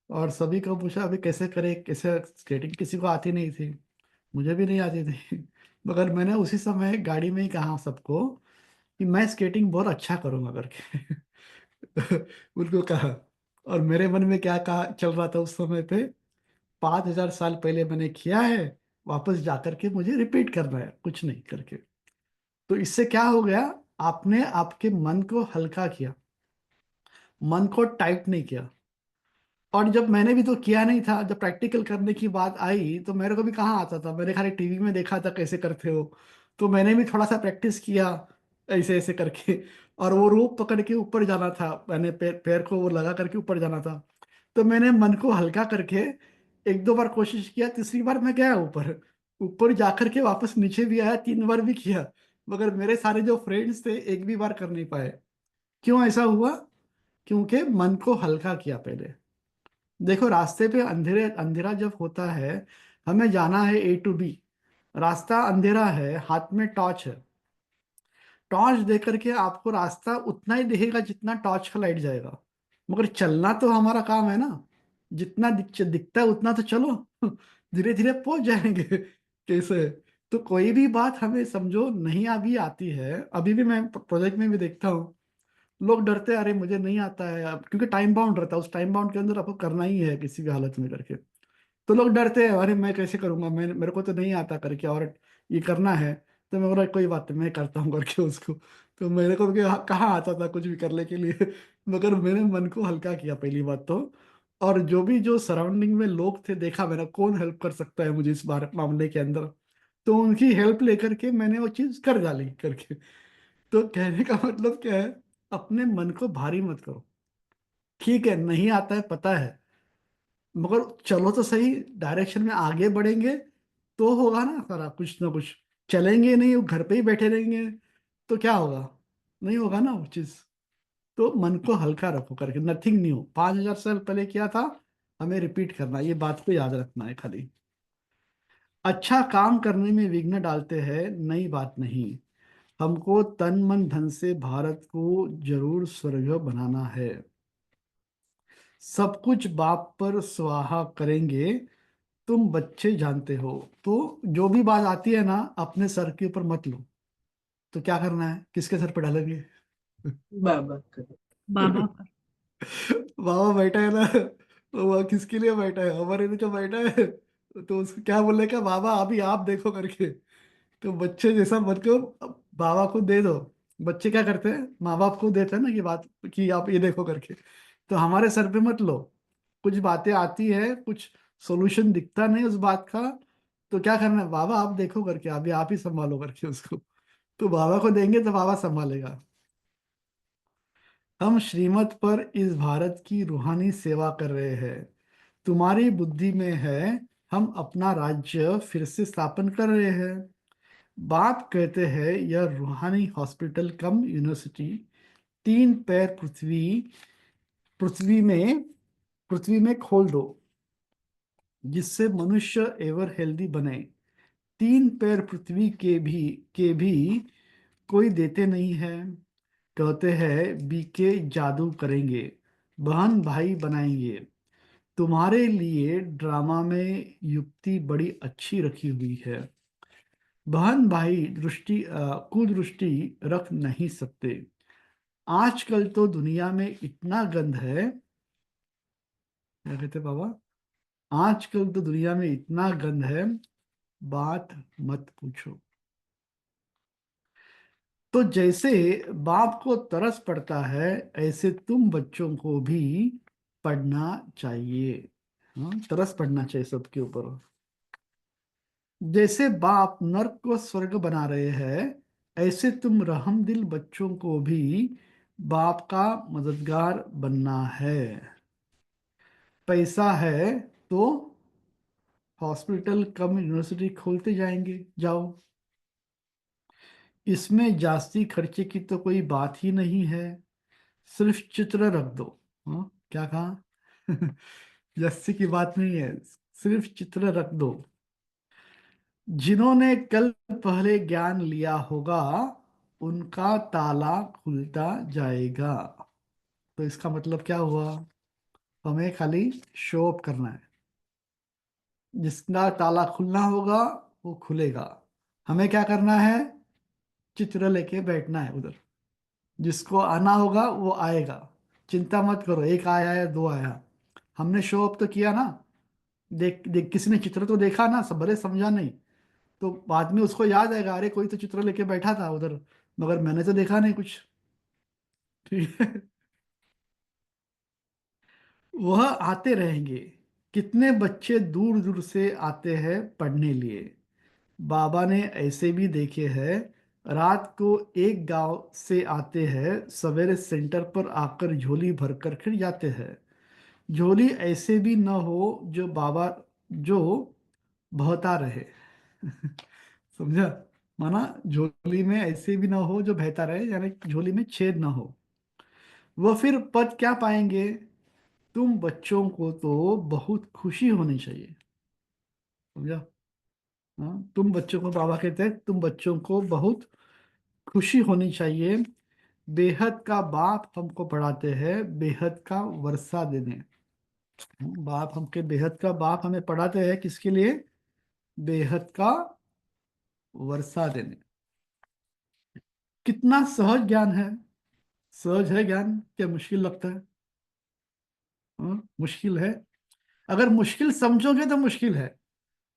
C: और सभी को पूछा अभी कैसे करे, कैसे स्केटिंग, किसी को आती नहीं थी, मुझे भी नहीं आती थी। मगर मैंने उसी समय गाड़ी में ही कहा सबको कि मैं स्केटिंग बहुत अच्छा करूंगा करके। उनको कहा। और मेरे मन में क्या कहा चल रहा था उस समय पे, 5,000 साल पहले मैंने किया है, वापस जाकर के मुझे रिपीट करना है, कुछ नहीं करके। तो इससे क्या हो गया, आपने आपके मन को हल्का किया, मन को टाइट नहीं किया। और जब मैंने भी तो किया नहीं था, जब प्रैक्टिकल करने की बात आई तो मेरे को भी कहाँ आता था, मैंने खाली टीवी में देखा था कैसे करते हो। तो मैंने भी थोड़ा सा प्रैक्टिस किया ऐसे ऐसे करके। और वो रोप पकड़ के ऊपर जाना था, मैंने पैर को वो लगा करके ऊपर जाना था। तो मैंने मन को हल्का करके एक दो बार कोशिश किया, तीसरी बार मैं गया ऊपर, ऊपर जाकर के वापस नीचे भी आया, 3 बार भी किया। मगर मेरे सारे जो फ्रेंड्स थे एक भी बार कर नहीं पाए। क्यों ऐसा हुआ? क्योंकि मन को हल्का किया पहले। देखो, रास्ते पे अंधेरे अंधेरा जब होता है, हमें जाना है A to B, रास्ता अंधेरा है, हाथ में टॉर्च है, टॉर्च दे करके आपको रास्ता उतना ही दिखेगा जितना टॉर्च का लाइट जाएगा। मगर चलना तो हमारा काम है ना, जितना दिखता है उतना तो चलो। धीरे धीरे पहुंच जाएंगे। कैसे? तो कोई भी बात हमें समझो नहीं अभी आती है, अभी भी मैं प्रोजेक्ट में भी देखता हूँ, लोग डरते हैं, अरे मुझे नहीं आता है अब, क्योंकि टाइम बाउंड रहता है, उस टाइम बाउंड के अंदर आपको करना ही है किसी भी हालत में करके। तो लोग डरते हैं, अरे मैं कैसे करूंगा, मैं मेरे को तो नहीं आता करके, और ये करना है। तो मैं बोला कोई बात नहीं, मैं करता हूँ करके उसको। तो मेरे को भी कहाँ आता था कुछ भी करने के लिए। मगर मैंने मन को हल्का किया पहली बात तो। और जो सराउंडिंग में लोग थे, देखा मैंने कौन हेल्प कर सकता है मुझे इस बार मामले के अंदर, तो उनकी हेल्प लेकर के मैंने वो चीज कर डाली करके। तो कहने का मतलब क्या है, अपने मन को भारी मत करो। ठीक है, नहीं आता है पता है, मगर चलो तो सही, डायरेक्शन में आगे बढ़ेंगे तो होगा ना सारा कुछ ना कुछ। चलेंगे नहीं, वो घर पे ही बैठे रहेंगे तो क्या होगा? नहीं होगा ना वो चीज। तो मन को हल्का रखो करके, नथिंग न्यू, 5,000 साल पहले किया था, हमें रिपीट करना, ये बात को याद रखना है खाली। अच्छा काम करने में विघ्न डालते हैं, नई बात नहीं। हमको तन मन धन से भारत को जरूर स्वर्ग बनाना है। सब कुछ बाप पर स्वाहा करेंगे, तुम बच्चे जानते हो। तो जो भी बात आती है ना, अपने सर के ऊपर मत लो। तो क्या करना है, किसके सर पे डालेंगे?
E: बाबा करे।
D: बाबा पर।
C: बाबा बैठा है ना, तो वह किसके लिए बैठा है, हमारे लिए तो बैठा है। तो उसको क्या बोले, क्या बाबा अभी आप देखो करके। तो बच्चे जैसा मत करो, बाबा को दे दो। बच्चे क्या करते हैं, माँ बाप को देते हैं ना, कि बात कि आप ये देखो करके। तो हमारे सर पे मत लो। कुछ बातें आती है, कुछ सॉल्यूशन दिखता नहीं उस बात का, तो क्या करना है, बाबा आप देखो करके, अभी आप ही संभालो करके उसको। तो बाबा को देंगे तो बाबा संभालेगा। हम श्रीमत पर इस भारत की रूहानी सेवा कर रहे हैं। तुम्हारी बुद्धि में है, हम अपना राज्य फिर से स्थापन कर रहे हैं। बाप कहते हैं यह रूहानी हॉस्पिटल कम यूनिवर्सिटी 3 पैर पृथ्वी में पृथ्वी में खोल दो, जिससे मनुष्य एवर हेल्दी बने। 3 पैर पृथ्वी के भी कोई देते नहीं है। कहते हैं बीके जादू करेंगे, बहन भाई बनाएंगे। तुम्हारे लिए ड्रामा में युक्ति बड़ी अच्छी रखी हुई है। बहन भाई कुदृष्टि रख नहीं सकते। आजकल तो दुनिया में इतना गंद है, क्या कहते बाबा, आजकल तो दुनिया में इतना गंद है, बात मत पूछो। तो जैसे बाप को तरस पड़ता है, ऐसे तुम बच्चों को भी पढ़ना चाहिए। हाँ, तरस पड़ना चाहिए सबके ऊपर। जैसे बाप नर्क को स्वर्ग बना रहे हैं, ऐसे तुम रहमदिल बच्चों को भी बाप का मददगार बनना है। पैसा है तो हॉस्पिटल कम यूनिवर्सिटी खोलते जाएंगे, जाओ। इसमें जास्ती खर्चे की तो कोई बात ही नहीं है, सिर्फ चित्र रख दो। हाँ, क्या कहा? जास्ती की बात नहीं है, सिर्फ चित्र रख दो। जिन्होंने कल पहले ज्ञान लिया होगा उनका ताला खुलता जाएगा। तो इसका मतलब क्या हुआ? हमें खाली शो ऑफ करना है। जिसका ताला खुलना होगा वो खुलेगा। हमें क्या करना है? चित्र लेके बैठना है उधर। जिसको आना होगा वो आएगा। चिंता मत करो, एक आया या दो आया, हमने शो ऑफ तो किया ना। देख देख, किसी ने चित्र तो देखा ना, सब भले समझा नहीं, तो बाद में उसको याद आएगा, अरे कोई तो चित्र लेके बैठा था उधर, मगर मैंने तो देखा नहीं कुछ। ठीक है। वह आते रहेंगे। कितने बच्चे दूर दूर से आते हैं पढ़ने लिए। बाबा ने ऐसे भी देखे हैं, रात को एक गांव से आते हैं, सवेरे सेंटर पर आकर झोली भरकर फिर जाते हैं। झोली ऐसे भी न हो जो बाबा जो बहता रहे। समझा? माना झोली में ऐसे भी ना हो जो बहता रहे, यानी झोली में छेद ना हो। वह फिर पद क्या पाएंगे? तुम बच्चों को तो बहुत खुशी होनी चाहिए। समझा? हाँ, तुम बच्चों को, बाबा कहते हैं तुम बच्चों को बहुत खुशी होनी चाहिए। बेहद का बाप हमको पढ़ाते हैं बेहद का वर्षा देने। बाप हमके बेहद का बाप हमें पढ़ाते हैं किसके लिए? बेहद का वर्षा देने। कितना सहज ज्ञान है। सहज है ज्ञान, क्या मुश्किल लगता है? मुश्किल है। अगर मुश्किल समझोगे तो मुश्किल है,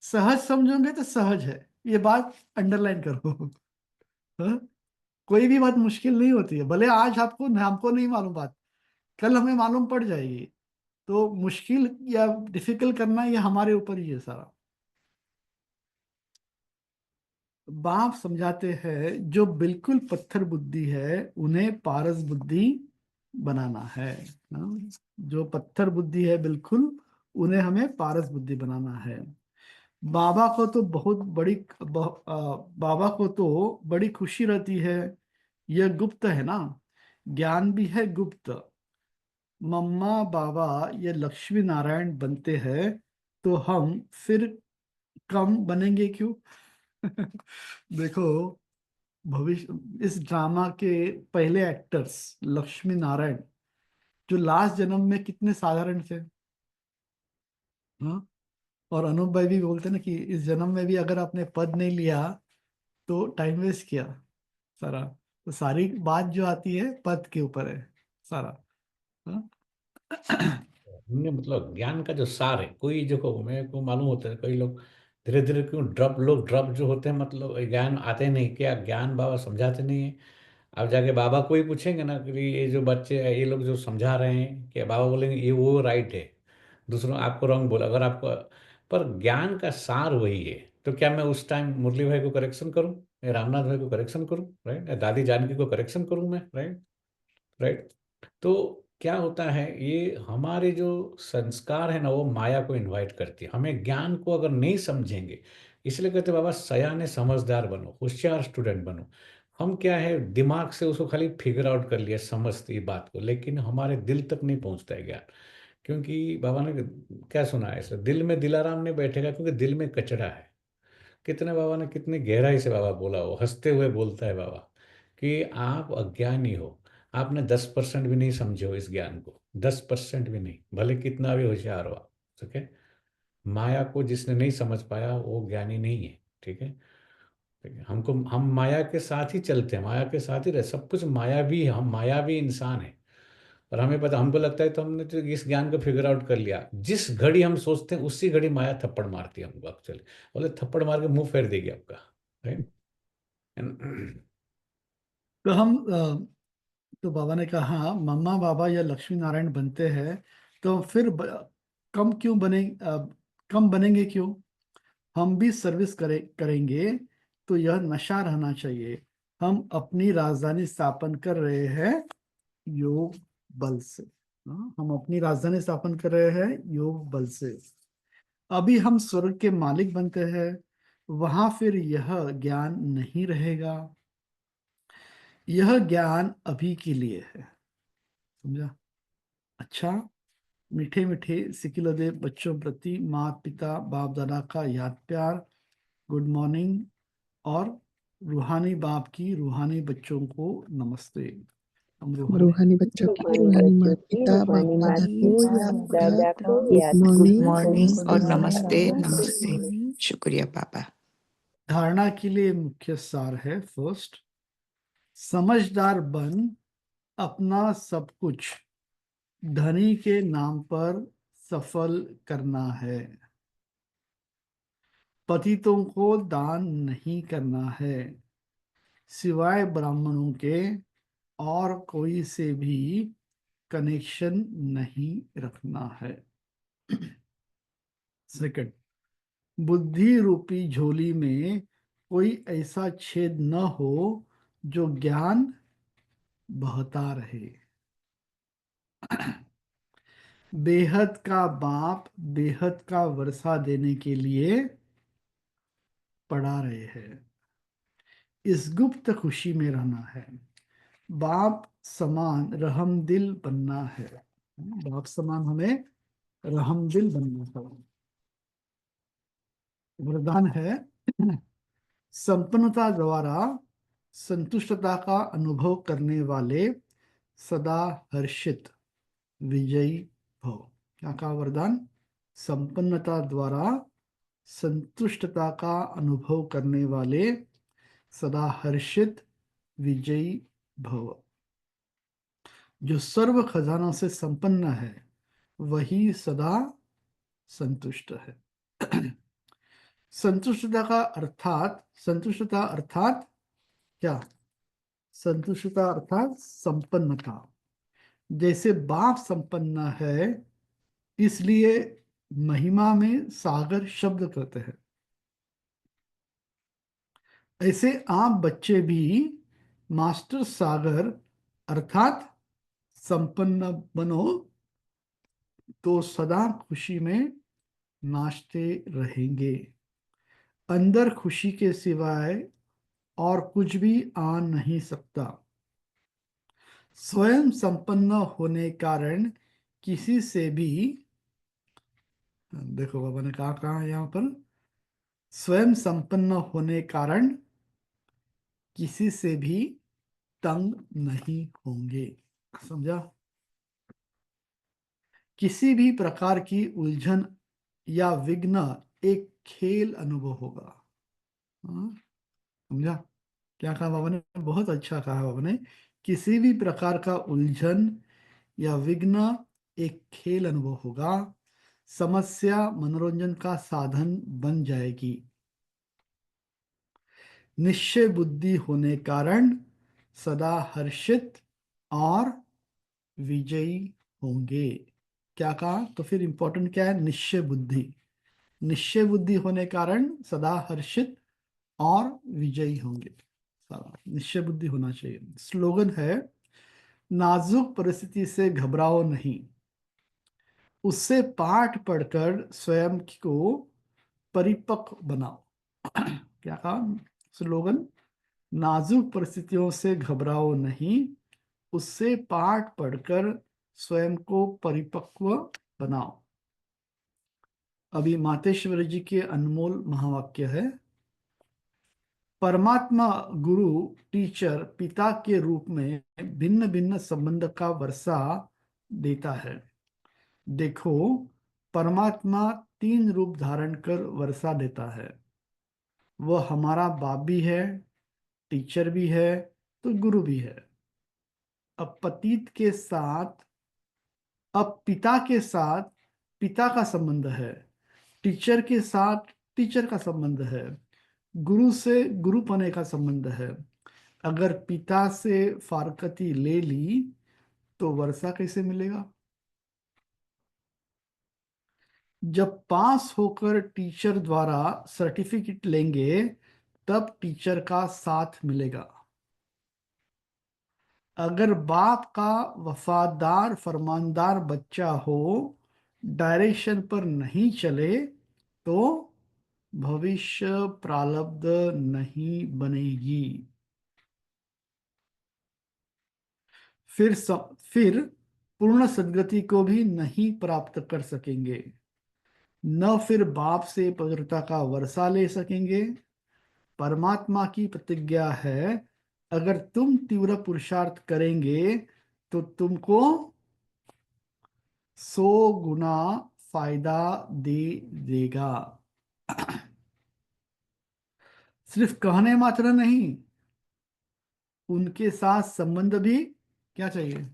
C: सहज समझोगे तो सहज है। ये बात अंडरलाइन करो। हाँ? कोई भी बात मुश्किल नहीं होती है, भले आज आपको हमको नहीं मालूम बात, कल हमें मालूम पड़ जाएगी। तो मुश्किल या डिफिकल्ट करना ये हमारे ऊपर ही है सारा। बाप समझाते हैं जो बिल्कुल पत्थर बुद्धि है उन्हें पारस बुद्धि बनाना है। हाँ? जो पत्थर बुद्धि है बिल्कुल, उन्हें हमें पारस बुद्धि बनाना है। बाबा को तो बहुत बड़ी बाबा को तो बड़ी खुशी रहती है। यह गुप्त है ना, ज्ञान भी है गुप्त। मम्मा बाबा ये लक्ष्मी नारायण बनते हैं तो हम फिर कम बनेंगे क्यों? देखो, भविष्य इस ड्रामा के पहले एक्टर्स लक्ष्मी नारायण जो लास्ट जन्म में कितने साधारण थे। हाँ? और अनूप भाई भी बोलते ना कि इस जन्म में भी अगर आपने पद नहीं लिया तो टाइम वेस्ट किया सारा। तो सारी बात जो आती है पद के ऊपर है सारा। हाँ?
I: हमने मतलब ज्ञान का जो सार है, कोई जो को मेरे को मालूम होता है कई लोग धीरे धीरे क्यों ड्रॉप जो होते हैं, मतलब ज्ञान आते नहीं, क्या ज्ञान बाबा समझाते नहीं है। अब जाके बाबा को ही पूछेंगे ना कि ये जो बच्चे हैं, ये लोग जो समझा रहे हैं, क्या बाबा बोलेंगे ये वो राइट है, दूसरों आपको रॉन्ग बोला। अगर आपको, पर ज्ञान का सार वही है, तो क्या मैं उस टाइम मुरली भाई को करेक्शन करूं, या रामनाथ भाई को करेक्शन करूं, राइट, या दादी जानकी को करेक्शन करूं मैं, राइट? राइट। तो क्या होता है, ये हमारे जो संस्कार है ना, वो माया को इनवाइट करती है हमें। ज्ञान को अगर नहीं समझेंगे, इसलिए कहते हैं बाबा सयाने समझदार बनो, होशियार स्टूडेंट बनो। हम क्या है, दिमाग से उसको खाली फिगर आउट कर लिया, समझती है बात को, लेकिन हमारे दिल तक नहीं पहुंचता है ज्ञान। क्योंकि बाबा ने क्या सुना है, इसलिए दिल में दिलाराम नहीं बैठेगा, क्योंकि दिल में कचरा है। कितने बाबा ने कितनी गहराई से बाबा बोला, वो हंसते हुए बोलता है बाबा कि आप अज्ञानी हो, आपने 10% भी नहीं समझे हो इस ज्ञान को, 10% भी नहीं, भले कितना भी होशियार हो आप। ठीक है? माया को जिसने नहीं समझ पाया वो ज्ञानी नहीं है। ठीक है? ठीक है, हमको हम माया के साथ ही चलते हैं, माया के साथ ही रहे, सब कुछ माया भी, हम माया भी इंसान है। और हमें पता, हमको लगता है तो हमने तो इस ज्ञान को फिगर आउट कर लिया, जिस घड़ी हम सोचते हैं उसी घड़ी माया थप्पड़ मारती है हमको एक्चुअली, बोले थप्पड़ मार के मुंह फेर देगी आपका, राइट?
C: तो तो बाबा ने कहा मम्मा बाबा या लक्ष्मी नारायण बनते हैं तो फिर कम बनेंगे क्यों? हम भी सर्विस करेंगे तो यह नशा रहना चाहिए। हम अपनी राजधानी स्थापन कर रहे हैं योग बल से। हम अपनी राजधानी स्थापन कर रहे हैं योग बल से। अभी हम स्वर्ग के मालिक बनते हैं, वहां फिर यह ज्ञान नहीं रहेगा। यह ज्ञान अभी के लिए है, समझा? अच्छा, मीठे मीठे सिकिलदे बच्चों प्रति माता पिता बाप दादा का याद प्यार, गुड मॉर्निंग, और रूहानी बाप की रूहानी बच्चों को नमस्ते। हम
F: रूहानी बच्चों की रूहानी माता पिता बाप दादा को याद प्यार,
A: गुड
F: मॉर्निंग,
A: मॉर्निंग और
F: नमस्ते।
A: नमस्ते नमस्ते। शुक्रिया पापा।
C: धारणा के लिए मुख्य सार है, फर्स्ट, समझदार बन अपना सब कुछ धनी के नाम पर सफल करना है। पतितों को दान नहीं करना है, सिवाय ब्राह्मणों के और कोई से भी कनेक्शन नहीं रखना है। सेकंड, बुद्धि रूपी झोली में कोई ऐसा छेद न हो जो ज्ञान बहता रहे। बेहद का बाप बेहद का वर्षा देने के लिए पड़ा रहे हैं। इस गुप्त खुशी में रहना है। बाप समान रहमदिल बनना है। बाप समान हमें रहमदिल बनना है। वरदान है, संपन्नता द्वारा संतुष्टता का अनुभव करने वाले सदा हर्षित विजयी भव। क्या कहा वरदान? संपन्नता द्वारा संतुष्टता का अनुभव करने वाले सदा हर्षित विजयी भव। जो सर्व खजानों से संपन्न है वही सदा संतुष्ट है। संतुष्टता अर्थात क्या? संतुष्टता अर्थात संपन्नता। जैसे बाप संपन्न है, इसलिए महिमा में सागर शब्द करते हैं। ऐसे आप बच्चे भी मास्टर सागर अर्थात संपन्न बनो तो सदा खुशी में नाचते रहेंगे। अंदर खुशी के सिवाय और कुछ भी आ नहीं सकता। स्वयं संपन्न होने कारण किसी से भी, देखो बाबा ने कहा है यहाँ पर, स्वयं संपन्न होने कारण किसी से भी तंग नहीं होंगे। समझा? किसी भी प्रकार की उलझन या विघ्न एक खेल अनुभव होगा। समझा? क्या कहा बाबा ने? बहुत अच्छा कहा बाबा ने। किसी भी प्रकार का उलझन या विघ्न एक खेल अनुभव होगा। समस्या मनोरंजन का साधन बन जाएगी। निश्चय बुद्धि होने कारण सदा हर्षित और विजयी होंगे। क्या कहा? तो फिर इंपॉर्टेंट क्या है? निश्चय बुद्धि। निश्चय बुद्धि होने कारण सदा हर्षित और विजयी होंगे। निश्चय बुद्धि होना चाहिए। स्लोगन है, नाजुक परिस्थिति से घबराओ नहीं, उससे पाठ पढ़कर स्वयं को परिपक्व बनाओ। क्या कहा स्लोगन? नाजुक परिस्थितियों से घबराओ नहीं, उससे पाठ पढ़कर स्वयं को परिपक्व बनाओ। अभी मातेश्वर जी के अनमोल महावाक्य है, परमात्मा गुरु टीचर पिता के रूप में भिन्न भिन्न संबंध का वर्षा देता है। देखो, परमात्मा 3 रूप धारण कर वर्षा देता है। वह हमारा बाप भी है, टीचर भी है, तो गुरु भी है। अब पिता के साथ पिता का संबंध है, टीचर के साथ टीचर का संबंध है, गुरु से गुरु पने का संबंध है। अगर पिता से फारकती ले ली तो वर्षा कैसे मिलेगा? जब पास होकर टीचर द्वारा सर्टिफिकेट लेंगे तब टीचर का साथ मिलेगा। अगर बाप का वफादार फरमानदार बच्चा हो, डायरेक्शन पर नहीं चले, तो भविष्य प्रारब्ध नहीं बनेगी। फिर पूर्ण सद्गति को भी नहीं प्राप्त कर सकेंगे, न फिर बाप से पवित्रता का वर्षा ले सकेंगे। परमात्मा की प्रतिज्ञा है, अगर तुम तीव्र पुरुषार्थ करेंगे तो तुमको 100 गुना फायदा दे देगा। सिर्फ कहने मात्र नहीं, उनके साथ संबंध भी क्या चाहिए?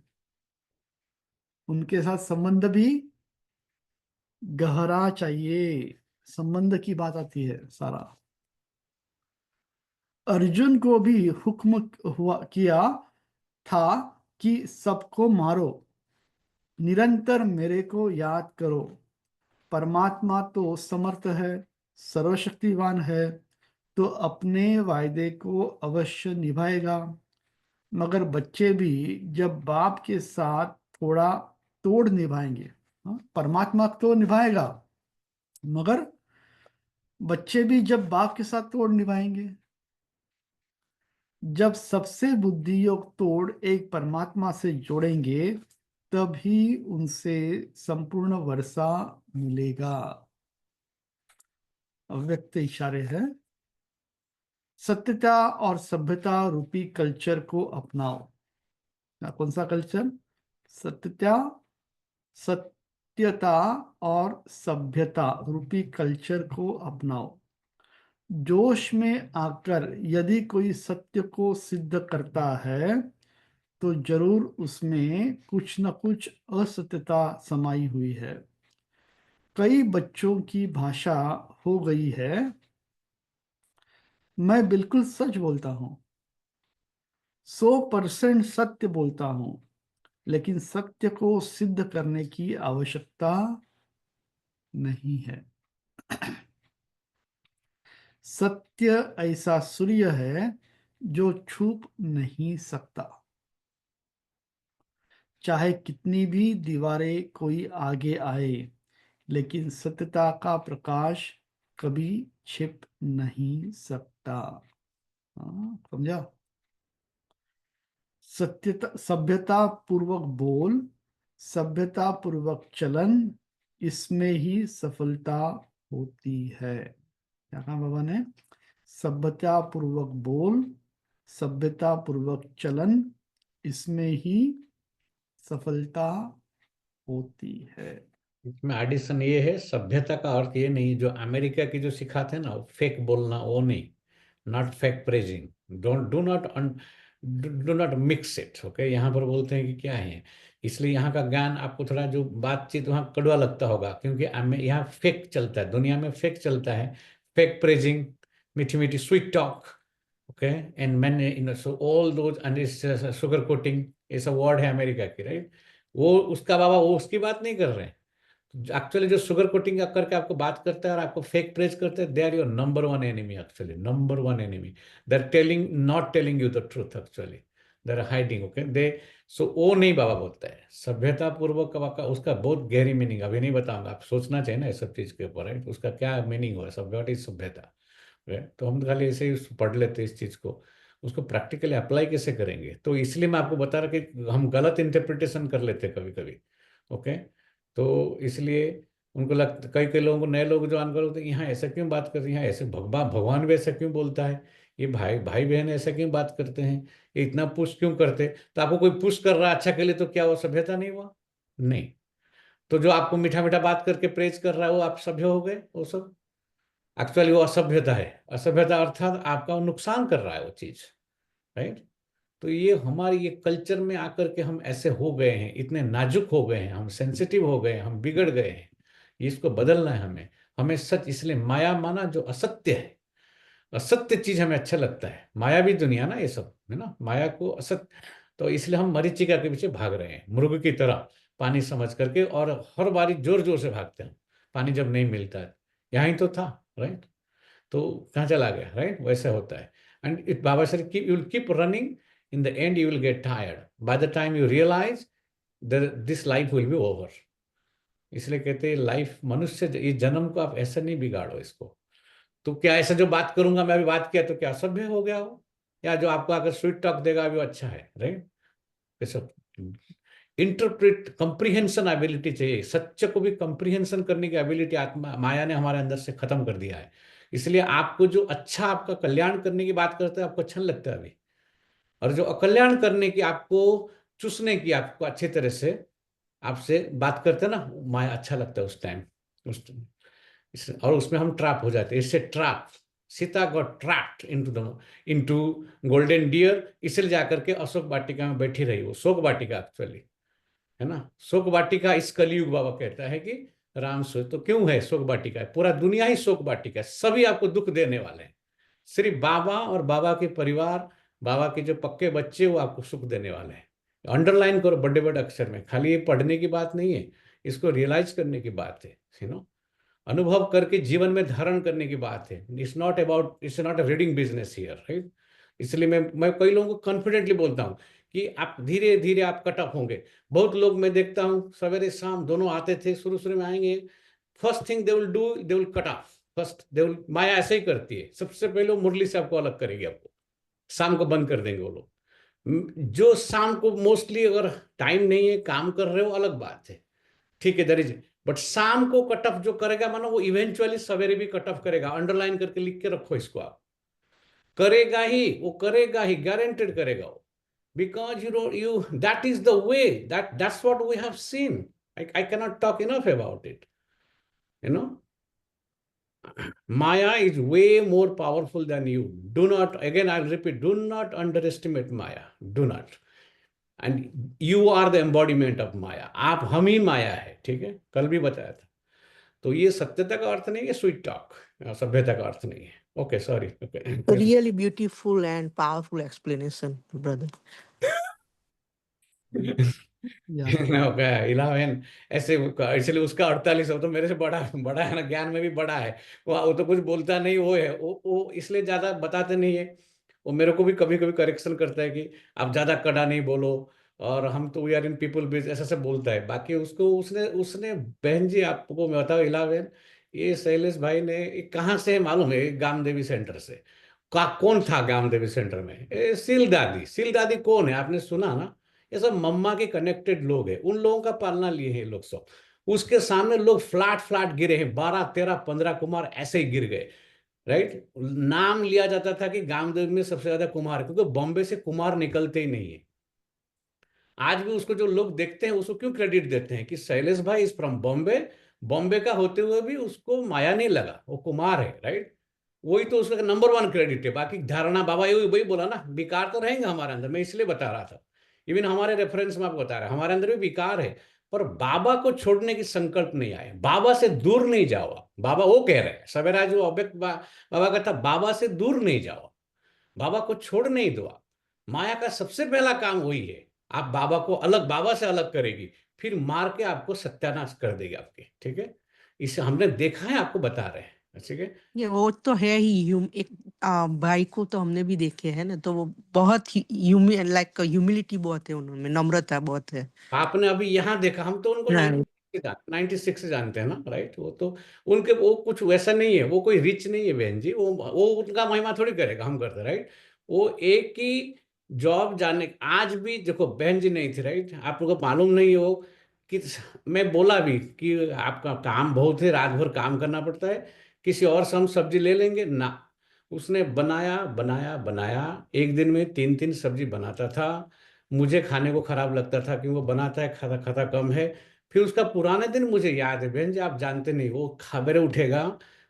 C: उनके साथ संबंध भी गहरा चाहिए। संबंध की बात आती है सारा। अर्जुन को भी हुक्म किया था कि सबको मारो, निरंतर मेरे को याद करो। परमात्मा तो समर्थ है, सर्वशक्तिवान है, तो अपने वायदे को अवश्य निभाएगा। मगर बच्चे भी जब बाप के साथ थोड़ा तोड़ निभाएंगे, परमात्मा तो निभाएगा, मगर बच्चे भी जब बाप के साथ तोड़ निभाएंगे, जब सबसे बुद्धियोग तोड़ एक परमात्मा से जोड़ेंगे, तभी उनसे संपूर्ण वर्षा मिलेगा। अव्यक्त इशारे है। सत्यता और सभ्यता रूपी कल्चर को अपनाओ। कौन सा कल्चर? सत्यता और सभ्यता रूपी कल्चर को अपनाओ। जोश में आकर यदि कोई सत्य को सिद्ध करता है तो जरूर उसमें कुछ न कुछ असत्यता समाई हुई है। कई बच्चों की भाषा हो गई है, मैं बिल्कुल सच बोलता हूं, 100% सत्य बोलता हूं, लेकिन सत्य को सिद्ध करने की आवश्यकता नहीं है। सत्य ऐसा सूर्य है जो छुप नहीं सकता, चाहे कितनी भी दीवारें कोई आगे आए, लेकिन सत्यता का प्रकाश कभी छिप नहीं सकता। समझा? सभ्यता पूर्वक बोल, सभ्यता पूर्वक चलन, इसमें ही सफलता होती है। क्या कहा बाबा ने? सभ्यता पूर्वक बोल, सभ्यता पूर्वक चलन, इसमें ही सफलता होती है।
I: इसमें एडिशन ये है, सभ्यता का अर्थ ये नहीं जो अमेरिका की जो सिखाते हैं ना, फेक बोलना, वो नहीं, not fake praising, do not mix it. Okay, यहाँ पर बोलते हैं कि क्या है, इसलिए यहाँ का ज्ञान आपको थोड़ा जो बातचीत वहाँ कड़वा लगता होगा, क्योंकि यहाँ फेक चलता है, दुनिया में फेक चलता है, फेक प्रेजिंग, मीठी मीठी sweet talk, okay, and man so all those and sugar coating, ये सब वर्ड है अमेरिका की, राइट। वो उसका बाबा वो उसकी बात नहीं कर रहे हैं। एक्चुअली जो शुगर कोटिंग करके आपको बात करता है और आपको फेक प्रेज करते हैं, they are your number 1 enemy, actually number 1 enemy. They are not telling you the truth, actually they are hiding. Okay, they so वो नहीं बाबा बोलता है। सभ्यता पूर्वक का उसका बहुत गहरी मीनिंग अभी नहीं बताऊंगा, आप सोचना चाहिए ना इस सब चीज के ऊपर, राइट। उसका क्या मीनिंग हुआ, सभ्यता इज सभ्यता, तो हम खाली ऐसे ही पढ़ लेते हैं इस चीज को, उसको प्रैक्टिकली अप्लाई कैसे करेंगे। तो इसलिए मैं आपको बता रहा कि हम गलत इंटरप्रिटेशन कर लेते हैं कभी कभी। ओके, तो इसलिए उनको लगता, कई कई लोगों को, नए लोग जो अनकर होते हैं, यहाँ ऐसा क्यों बात करते हैं, यहाँ ऐसे भगवान भी ऐसा क्यों बोलता है, ये भाई भाई बहन ऐसा क्यों बात करते हैं, ये इतना पुश क्यों करते। तो आपको कोई पुश कर रहा है अच्छा के लिए, तो क्या वो सभ्यता नहीं हुआ? नहीं। तो जो आपको मीठा मीठा बात करके प्रेज कर रहा है, वो आप सभ्य हो गए? वो सब एक्चुअली वो असभ्यता है। असभ्यता अर्थात आपका नुकसान कर रहा है वो चीज, राइट। तो ये हमारी ये कल्चर में आकर के हम ऐसे हो गए हैं, इतने नाजुक हो गए हैं, हम सेंसिटिव हो गए हैं, हम बिगड़ गए हैं। इसको बदलना है हमें। हमें सच, इसलिए माया माना जो असत्य है, असत्य चीज हमें अच्छा लगता है, मायावी दुनिया ना ये सब है ना, माया को असत्य। तो इसलिए हम मरीचिका के पीछे भाग रहे हैं, मृग की तरह पानी समझ करके, और हर बारी जोर जोर से भागते हैं। पानी जब नहीं मिलता है, यहाँ ही तो था, राइट? तो कहाँ चला गया, राइट? वैसे होता है। एंड इट बाबा sir keep you will keep running, in the end you will get tired, by the time you realise this life will be over. इसलिए कहते हैं लाइफ, मनुष्य इस जन्म को आप ऐसा नहीं बिगाड़ो इसको। तो क्या ऐसा जो बात करूंगा मैं अभी बात किया तो क्या असभ्य हो गया हो, या जो आपको अगर स्वीट टॉक देगा अभी अच्छा है, राइट? इंटरप्रेट कंप्रीहेंशन एबिलिटी चाहिए, सत्य को भी कंप्रीहेंशन करने की एबिलिटी आत्मा माया ने हमारे अंदर से खत्म कर दिया है। इसलिए आपको जो अच्छा, आपका कल्याण करने की बात करते हैं आपको अच्छा नहीं लगता है अभी, और जो अकल्याण करने की, आपको चूसने की, आपको अच्छी तरह से आपसे बात करते हैं ना, माया अच्छा लगता है उस टाइम, और उसमें हम ट्रैप हो जाते हैं। इससे trap, Sita got trapped into golden deer, इसलिए जाकर के अशोक वाटिका में बैठी रही। वो शोक वाटिका एक्चुअली है ना, शोक वाटिका इस कलयुग बाबा कहता है कि राम सो, तो क्यों है शोक वाटिका है? पूरा दुनिया ही शोक वाटिका है, सभी आपको दुख देने वाले हैं। सिर्फ बाबा और बाबा के परिवार, बाबा के जो पक्के बच्चे, वो आपको सुख देने वाले हैं। अंडरलाइन करो बड़े बड़े अक्षर में, खाली ये पढ़ने की बात नहीं है, इसको रियलाइज करने की बात है, अनुभव करके जीवन में धारण करने की बात है। It's not a reading business here, right? इसलिए मैं कई लोगों को कॉन्फिडेंटली बोलता हूँ कि आप धीरे धीरे आप कट ऑफ होंगे। बहुत लोग मैं देखता हूँ सवेरे शाम दोनों आते थे, शुरू में आएंगे, first thing they will do, they will cut off first, they will, माया ऐसे ही करती है, सबसे पहले मुरली से आपको अलग करेगी, आपको शाम को बंद कर देंगे वो लोग। जो शाम को मोस्टली अगर टाइम नहीं है, काम कर रहे हो, अलग बात है, ठीक है, दर इज, बट शाम को कट ऑफ जो करेगा मानो, वो इवेंचुअली सवेरे भी कट ऑफ करेगा। अंडरलाइन करके लिख के रखो इसको, आप करेगा ही, वो करेगा ही, गारंटेड करेगा वो, because you that is the way, that's what we have seen. I cannot talk enough about it, Maya is way more powerful than you. Do not, again I'll repeat, do not underestimate Maya, do not. And you are the embodiment of Maya. आप हम ही माया है, ठीक है, कल भी बताया था। तो ये सत्यता का अर्थ नहीं है स्वीट टॉक, सभ्यता का अर्थ नहीं है। Okay, sorry. Okay,
F: Really beautiful and powerful explanation, brother.
C: या
I: ओके, 11 ऐसे, इसलिए उसका 48 हो तो मेरे से बड़ा बड़ा है ना, ज्ञान में भी बड़ा है वो तो कुछ बोलता नहीं, वो है वो इसलिए ज्यादा बताते नहीं है। वो मेरे को भी कभी कभी करेक्शन करता है कि आप ज्यादा कड़ा नहीं बोलो, और हम तो वी आर इन पीपल बिज, ऐसा सब बोलता है। बाकी उसको उसने उसने बहन जी, आपको मैं बताऊँ 11, ये शैलेश भाई ने कहाँ से मालूम है, गामदेवी सेंटर से। कौन था गामदेवी सेंटर में? सील दादी। सील दादी कौन है, आपने सुना ना? ये सब मम्मा के कनेक्टेड लोग हैं, उन लोगों का पालना लिए हैं लोग सब। उसके सामने लोग फ्लैट फ्लैट गिरे हैं, 12 13 15 कुमार ऐसे ही गिर गए, राइट? नाम लिया जाता था कि गामदेव में सबसे ज्यादा कुमार, क्योंकि बॉम्बे से कुमार निकलते ही नहीं है। आज भी उसको जो लोग देखते हैं उसको क्यों क्रेडिट देते हैं कि शैलेश भाई इज फ्रॉम बॉम्बे, बॉम्बे का होते हुए भी उसको माया नहीं लगा, वो कुमार है, राइट? वही तो उसका नंबर 1 क्रेडिट है। बाकी धारणा, बाबा ये वही बोला ना, विकार तो रहेंगे हमारे अंदर, मैं इसलिए बता रहा था। इवन हमारे रेफरेंस में आपको बता रहा है, हमारे अंदर भी विकार है, पर बाबा को छोड़ने की संकल्प नहीं आए, बाबा से दूर नहीं जाओ। बाबा वो कह रहे हैं, सवेरा जो अव्यक्त बाबा का था, बाबा से दूर नहीं जाओ, बाबा को छोड़ नहीं दो। माया का सबसे पहला काम वही है, आप बाबा को अलग, बाबा से अलग करेगी, फिर मार के आपको सत्यानाश कर देगी आपके, ठीक है? इसे हमने देखा है, आपको बता रहे हैं, ठीक है?
F: ये वो तो है ही, एक भाई को तो हमने भी देखे हैं ना, तो वो बहुत ही ह्यूमिलिटी बहुत है उनमें, नम्रता बहुत है।
I: आपने अभी यहाँ देखा, हम तो उनको
F: Right.
I: 96 से जानते हैं ना, राइट? वो तो उनके, वो कुछ वैसा नहीं है, वो कोई रिच नहीं है बहन जी, वो उनका महिमा थोड़ी करेगा, हम करते, राइट? वो एक ही जॉब जाने, आज भी देखो बहन जी नहीं थी, राइट? आप लोगों को मालूम नहीं हो कि मैं बोला भी कि आपका काम बहुत है, रात भर काम करना पड़ता है, किसी और से हम सब्जी ले लेंगे ना। उसने बनाया बनाया बनाया, एक दिन में 3 सब्जी बनाता था। मुझे खाने को खराब लगता था कि वो बनाता है, खाता खाता कम है। फिर उसका पुराने दिन मुझे याद है, बहन जी आप जानते नहीं, वो खबरें उठेगा,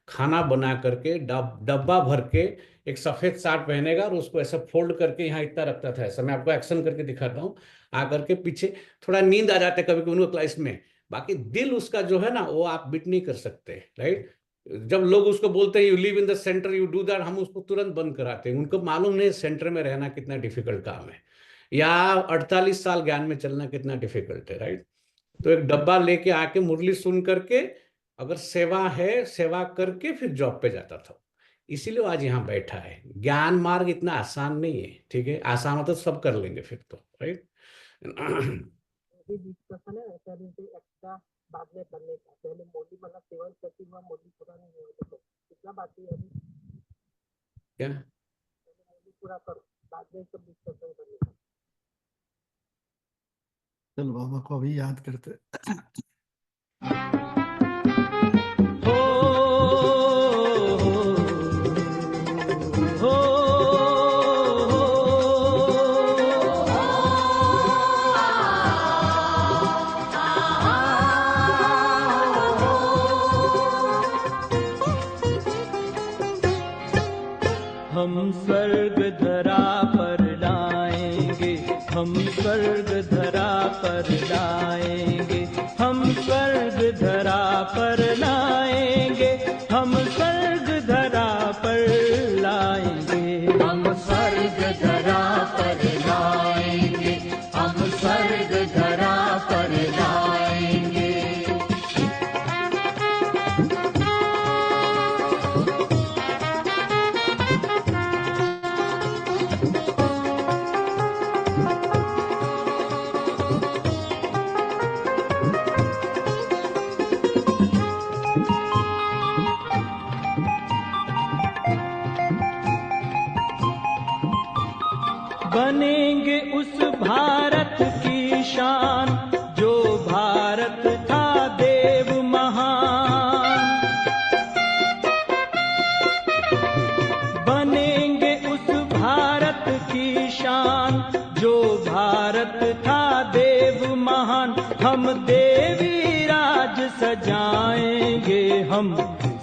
I: खाना बना करके डब्बा भर के, एक सफेद शर्ट पहनेगा और उसको ऐसा फोल्ड करके यहाँ इतना रखता था, ऐसा। मैं आपको एक्शन करके दिखाता हूँ, आकर के पीछे थोड़ा नींद आ जाते कभी कभी उनको क्लास में। बाकी दिल उसका जो है ना, वो आप बीट नहीं कर सकते, राइट? जब लोग उसको बोलते हैं you live in the centre, you do that, हम उसको तुरंत बंद कराते हैं। उनको मालूम नहीं सेंटर में रहना कितना डिफिकल्ट काम है, या 48 साल ज्ञान में चलना कितना डिफिकल्ट है, राइट? तो एक डब्बा लेके आके मुरली सुन करके अगर सेवा है, सेवा करके फिर जॉब पे जाता था। इसीलिए आज यहाँ बैठा है। ज्ञान मार्ग इतना आसान नहीं है, ठीक है, आसान हो तो सब कर लेंगे फिर तो, राइट।
F: अभी डिस्कशन है ऐसा नहीं कि एक्स्ट्रा बाद में करने का, पहले मोदी मतलब सेवन करती हुआ मोदी पूरा नहीं हुआ, देखो कितना बाकी है अभी,
I: क्या
F: पहले मोदी पूरा करो, बाद में सब डिस्कशन करने का।
C: चल बाबा को अभी याद करते।
K: हम स्वर्ग धरा पर लाएंगे, हम स्वर्ग धरा पर लाएंगे, हम स्वर्ग धरा पर लाएंगे, हम स्वर्ग धरा पर लाएंगे,
J: हम स्वर्ग धरा पर लाएंगे, हम स्वर्ग धरा पर लाएंगे।
K: बनेंगे उस भारत की शान जो भारत था देव महान, बनेंगे उस भारत की शान जो भारत था देव महान, हम देवी राज सजाएंगे, हम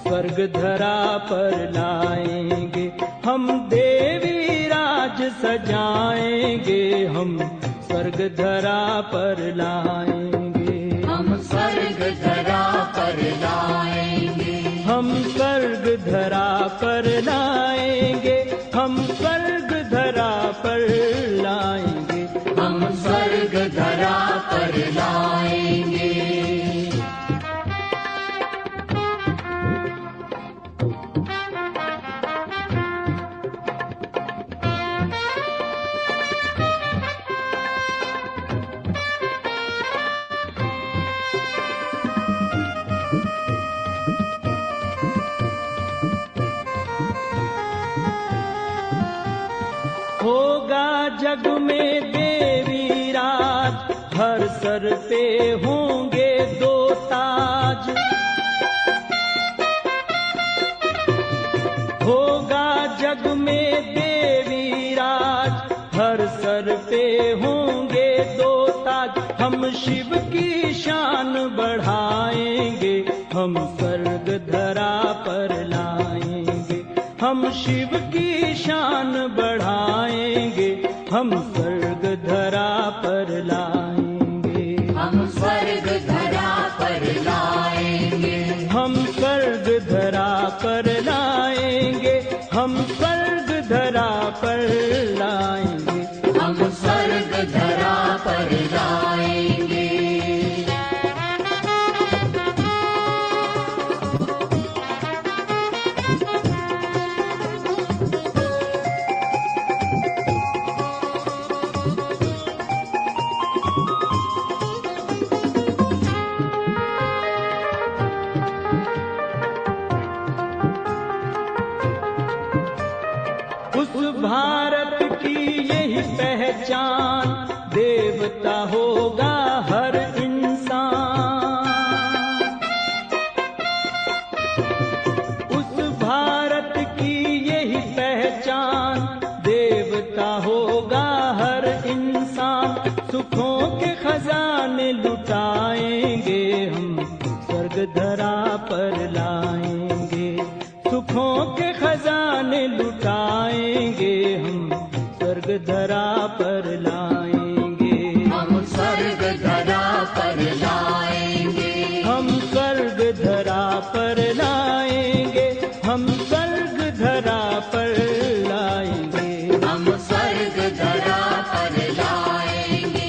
K: स्वर्ग धरा पर लाएंगे, हम देवी राज सजाएंगे, हम स्वर्ग धरा पर लाएंगे,
J: हम स्वर्ग धरा पर लाएंगे,
K: हम स्वर्ग धरा पर लाएंगे, हम स्वर्ग धरा पर लाएंगे,
J: हम स्वर्ग धरा पर लाएंगे।
K: होगा जग में देवी राज, हर सर पे होंगे दो ताज, होगा जग में देवी राज, हर सर पे होंगे दो ताज, हम शिव की शान बढ़ाएंगे, हम स्वर्ग धरा पर लाएंगे, हम शिव की शान बढ़ाएंगे, हम स्वर्ग धरा पर लाएंगे,
J: हम स्वर्ग धरा पर लाएंगे,
K: हम स्वर्ग धरा पर लाएंगे, हम स्वर्ग धरा पर लाएंगे,
J: हम स्वर्ग धरा पर लाएंगे।
K: उस भारत की यही पहचान, देवता होगा हर इंसान, उस भारत की यही पहचान, देवता होगा हर इंसान, सुखों के खजाने लुटाएंगे, हम स्वर्ग धरा पर लाएंगे, सुखों के खजाने लुटाएंगे, हम स्वर्ग धरा पर लाएंगे,
J: हम स्वर्ग धरा पर लाएंगे,
K: हम स्वर्ग धरा पर लाएंगे, हम स्वर्ग धरा पर लाएंगे,
J: हम स्वर्ग धरा पर लाएंगे।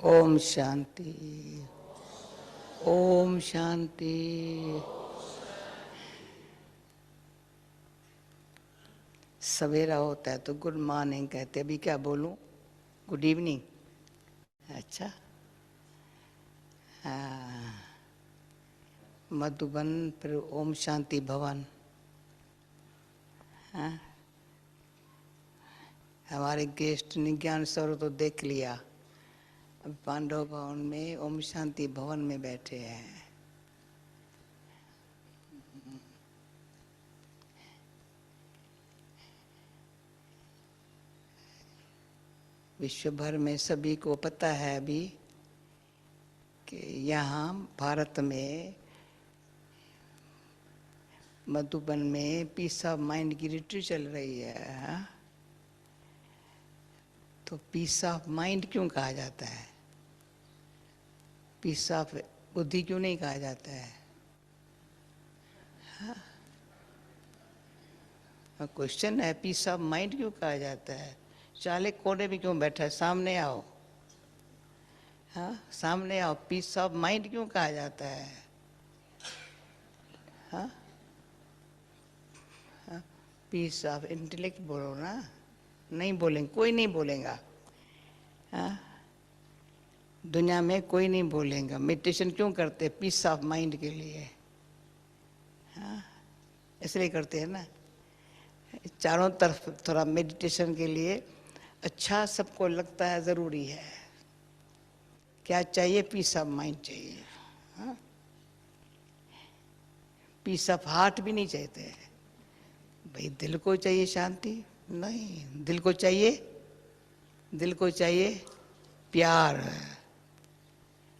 L: ओम शांति, ओम शांति। सवेरा होता है तो गुड मॉर्निंग कहते, अभी क्या बोलूं? Good evening. अच्छा, हाँ, मधुबन फिर ओम शांति भवन। हाँ, हमारे गेस्ट निज्ञान सर तो देख लिया, अब पांडव भवन में ओम शांति भवन में बैठे हैं। विश्व भर में सभी को पता है अभी कि यहाँ भारत में मधुबन में पीस ऑफ माइंड की रिट्रीट चल रही है। तो पीस ऑफ माइंड क्यों कहा जाता है? पीस ऑफ बुद्धि क्यों नहीं कहा जाता है? क्वेश्चन है, पीस ऑफ माइंड क्यों कहा जाता है? चाले कोने में क्यों बैठा है? सामने आओ। हाँ, सामने आओ। पीस ऑफ माइंड क्यों कहा जाता है? हाँ, पीस ऑफ इंटेलेक्ट बोलो ना। नहीं बोलेंगे, कोई नहीं बोलेगा। हाँ, दुनिया में कोई नहीं बोलेगा। मेडिटेशन क्यों करते? पीस ऑफ माइंड के लिए। हाँ, इसलिए करते हैं ना। चारों तरफ थोड़ा मेडिटेशन के लिए अच्छा सबको लगता है, जरूरी है। क्या चाहिए? पीस ऑफ माइंड चाहिए। हाँ? पीस ऑफ हार्ट भी नहीं चाहते। भाई दिल को चाहिए शांति? नहीं, दिल को चाहिए प्यार।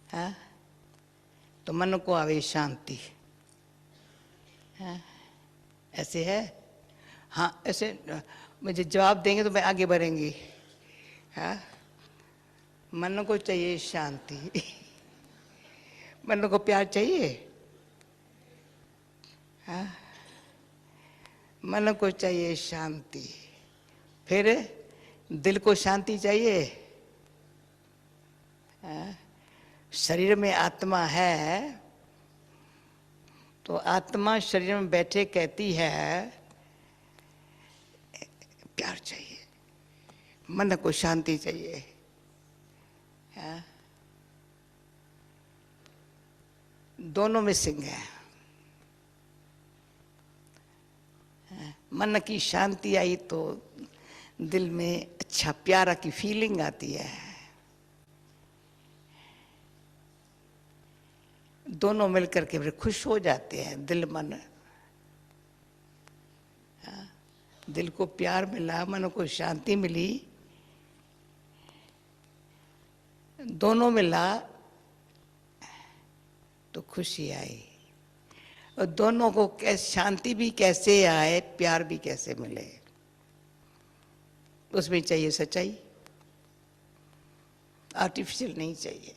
L: हाँ? तो मन को आवे शांति। हाँ? ऐसे है। हाँ, ऐसे मुझे जवाब देंगे तो मैं आगे बढ़ेंगी। हाँ, मन को चाहिए शांति। मन को प्यार चाहिए। हाँ, मन को चाहिए शांति। फिर दिल को शांति चाहिए। हाँ, शरीर में आत्मा है तो आत्मा शरीर में बैठे कहती है प्यार चाहिए, मन को शांति चाहिए। हाँ? दोनों मिसिंग है। हाँ? मन की शांति आई तो दिल में अच्छा प्यारा की फीलिंग आती है। दोनों मिलकर के फिर खुश हो जाते हैं, दिल मन। हाँ? दिल को प्यार मिला, मन को शांति मिली, दोनों मिला तो खुशी आई। और दोनों को शांति भी कैसे आए, प्यार भी कैसे मिले, उसमें चाहिए सच्चाई। आर्टिफिशियल नहीं चाहिए।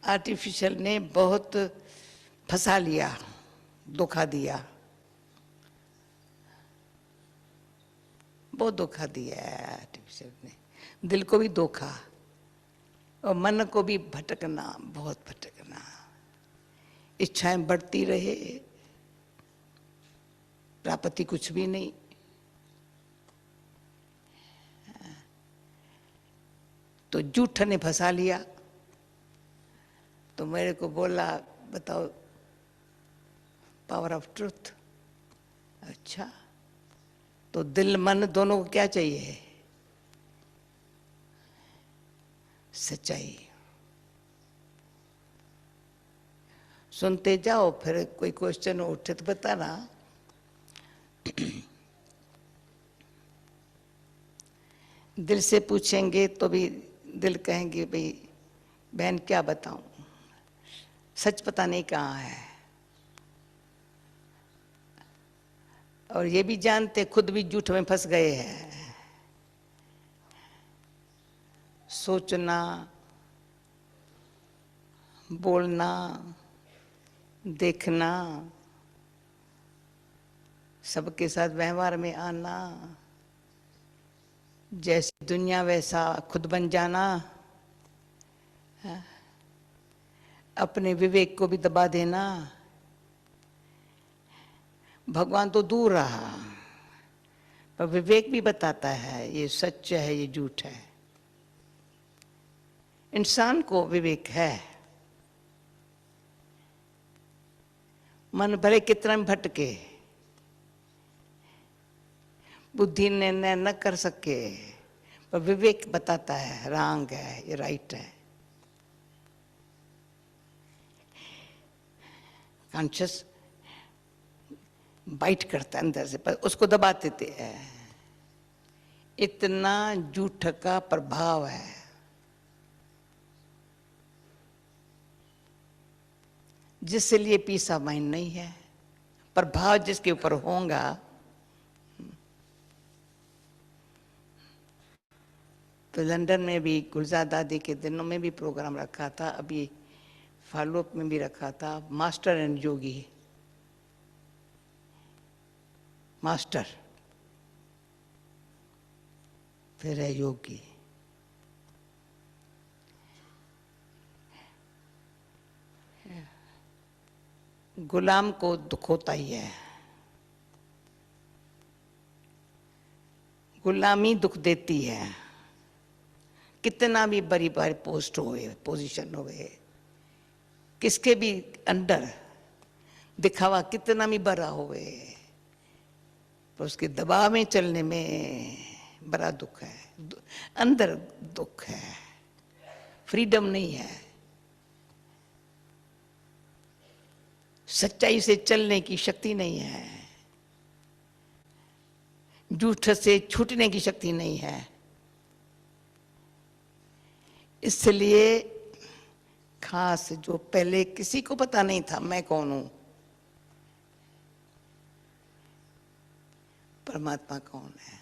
L: आर्टिफिशियल ने बहुत फंसा लिया, धोखा दिया, बहुत धोखा दिया है आर्टिफिशियल ने। दिल को भी धोखा और मन को भी भटकना, बहुत भटकना। इच्छाएं बढ़ती रहे, प्राप्ति कुछ भी नहीं। तो झूठ ने फंसा लिया। तो मेरे को बोला बताओ पावर ऑफ ट्रूथ। अच्छा, तो दिल मन दोनों को क्या चाहिए? सच्चाई। सुनते जाओ, फिर कोई क्वेश्चन उठे तो बताना। दिल से पूछेंगे तो भी दिल कहेंगे भाई बहन क्या बताऊं, सच पता नहीं कहाँ है। और ये भी जानते खुद भी झूठ में फंस गए हैं। सोचना, बोलना, देखना सबके साथ व्यवहार में आना, जैसी दुनिया वैसा खुद बन जाना, अपने विवेक को भी दबा देना। भगवान तो दूर रहा, पर विवेक भी बताता है ये सच है, ये झूठ है। इंसान को विवेक है। मन भले कितना भी भटके, बुद्धि निर्णय न कर सके, पर विवेक बताता है रॉन्ग है, ये राइट है। कॉन्शियस बाइट करता है अंदर से, पर उसको दबा देते हैं। इतना झूठ का प्रभाव है। जिससे लिए पीस ऑफ माइंड नहीं है, प्रभाव जिसके ऊपर होगा। तो लंदन में भी गुलजार दादी के दिनों में भी प्रोग्राम रखा था, अभी फॉलोअप में भी रखा था। मास्टर एंड योगी, मास्टर फिर है योगी। गुलाम को दुख होता ही है, गुलामी दुख देती है। कितना भी बड़ी बड़ी पोस्ट होए, पोजीशन होए, किसके भी अंडर दिखावा कितना भी बड़ा होए, पर उसके दबाव में चलने में बड़ा दुख है, अंदर दुख है, फ्रीडम नहीं है। सच्चाई से चलने की शक्ति नहीं है, झूठ से छूटने की शक्ति नहीं है। इसलिए खास जो पहले किसी को पता नहीं था मैं कौन हूं, परमात्मा कौन है।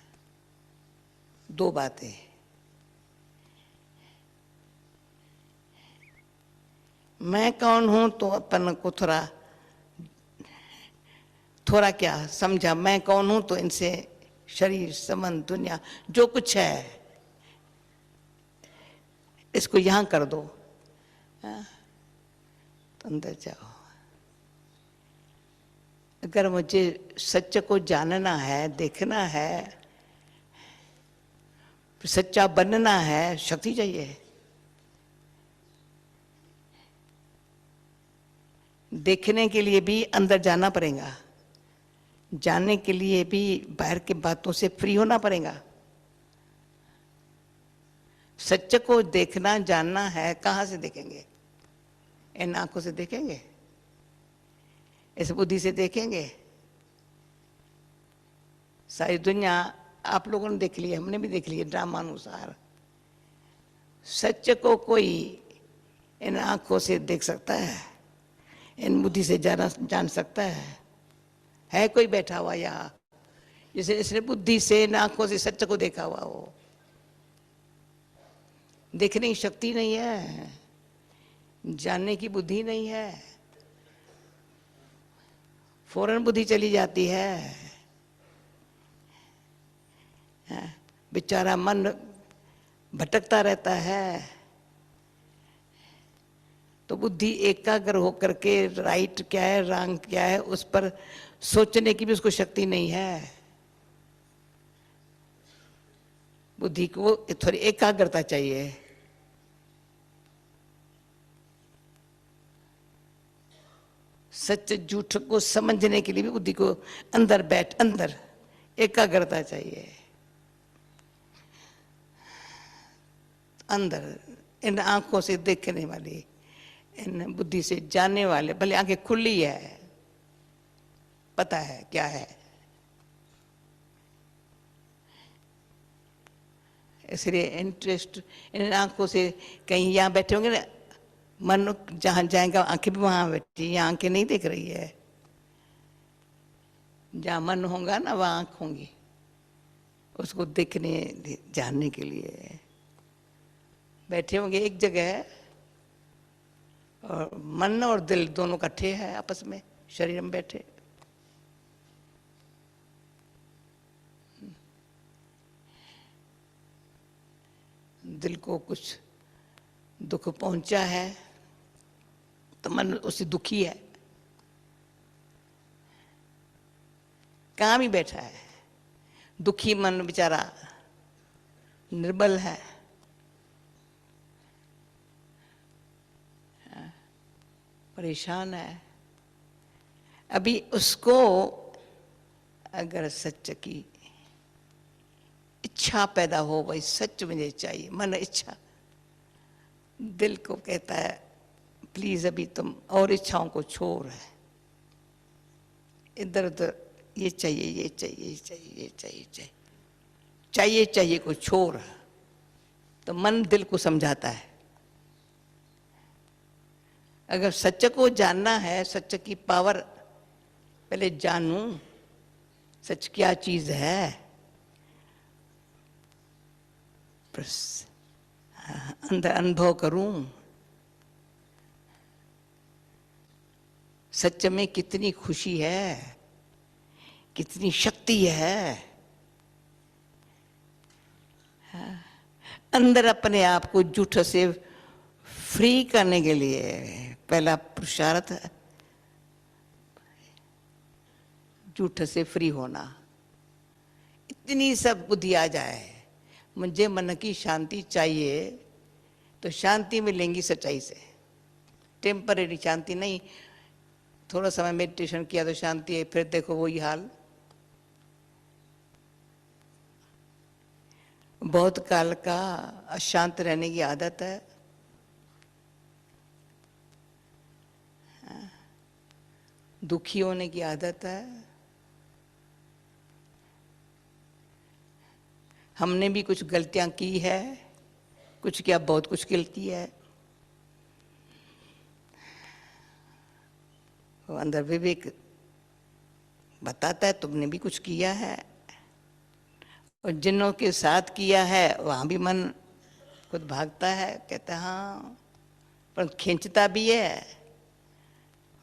L: दो बातें, मैं कौन हूं तो अपन को थोड़ा क्या समझा। मैं कौन हूं तो इनसे शरीर संबंध दुनिया जो कुछ है इसको यहां कर दो, तो अंदर जाओ। अगर मुझे सच को जानना है, देखना है, सच्चा बनना है, शक्ति चाहिए। देखने के लिए भी अंदर जाना पड़ेगा, जानने के लिए भी बाहर के बातों से फ्री होना पड़ेगा। सच को देखना जानना है, कहाँ से देखेंगे? इन आंखों से देखेंगे, इस बुद्धि से देखेंगे। सारी दुनिया आप लोगों ने देख ली, हमने भी देख लिया ड्रामा अनुसार। सच को कोई इन आंखों से देख सकता है, इन बुद्धि से जान सकता है कोई बैठा हुआ यहाँ जिसे इसने बुद्धि से इन आंखों से सच को देखा हुआ हो? देखने की शक्ति नहीं है, जानने की बुद्धि नहीं है, फौरन बुद्धि चली जाती है। बेचारा मन भटकता रहता है, तो बुद्धि एकाग्र होकर के राइट क्या है रॉन्ग क्या है उस पर सोचने की भी उसको शक्ति नहीं है। बुद्धि को थोड़ी एकाग्रता चाहिए। सच झूठ को समझने के लिए भी बुद्धि को अंदर एकाग्रता चाहिए। अंदर इन आंखों से देखने वाली, इन बुद्धि से जानने वाले, भले आंखें खुली है, पता है क्या है। इसलिए इंटरेस्ट इन आंखों से, कहीं यहाँ बैठे होंगे ना, मन जहाँ जाएगा आंखें भी वहां बैठी, यहाँ आंखें नहीं देख रही है। जहाँ मन होगा ना वहाँ आंख होंगी, उसको देखने जानने के लिए बैठे होंगे एक जगह, और मन और दिल दोनों इकट्ठे हैं आपस में, शरीर में बैठे। दिल को कुछ दुख पहुंचा है तो मन उससे दुखी है, कहाँ भी बैठा है, दुखी मन बेचारा निर्बल है, परेशान है। अभी उसको अगर सच की इच्छा पैदा हो, भाई सच मुझे चाहिए, मन इच्छा, दिल को कहता है प्लीज अभी तुम और इच्छाओं को छोड़, है इधर उधर ये चाहिए ये चाहिए ये चाहिए ये चाहिए चाहिए चाहिए चाहिए को छोड़, तो मन दिल को समझाता है अगर सच को जानना है, सच की पावर पहले जानूं, सच क्या चीज है, अंदर अनुभव करूं सच में कितनी खुशी है, कितनी शक्ति है। अंदर अपने आप को झूठ से फ्री करने के लिए पहला पुरुषार्थ है झूठ से फ्री होना। इतनी सब बुद्धि आ जाए, मुझे मन की शांति चाहिए, तो शांति मिलेंगी सच्चाई से, टेम्परेरी शांति नहीं। थोड़ा समय मेडिटेशन किया तो शांति है, फिर देखो वही हाल। बहुत काल का अशांत रहने की आदत है, दुखी होने की आदत है। हमने भी कुछ गलतियां की है, कुछ क्या बहुत कुछ गलती है, वो अंदर विवेक बताता है तुमने भी कुछ किया है, और जिन्हों के साथ किया है वहां भी मन खुद भागता है, कहता है हाँ, पर खींचता भी है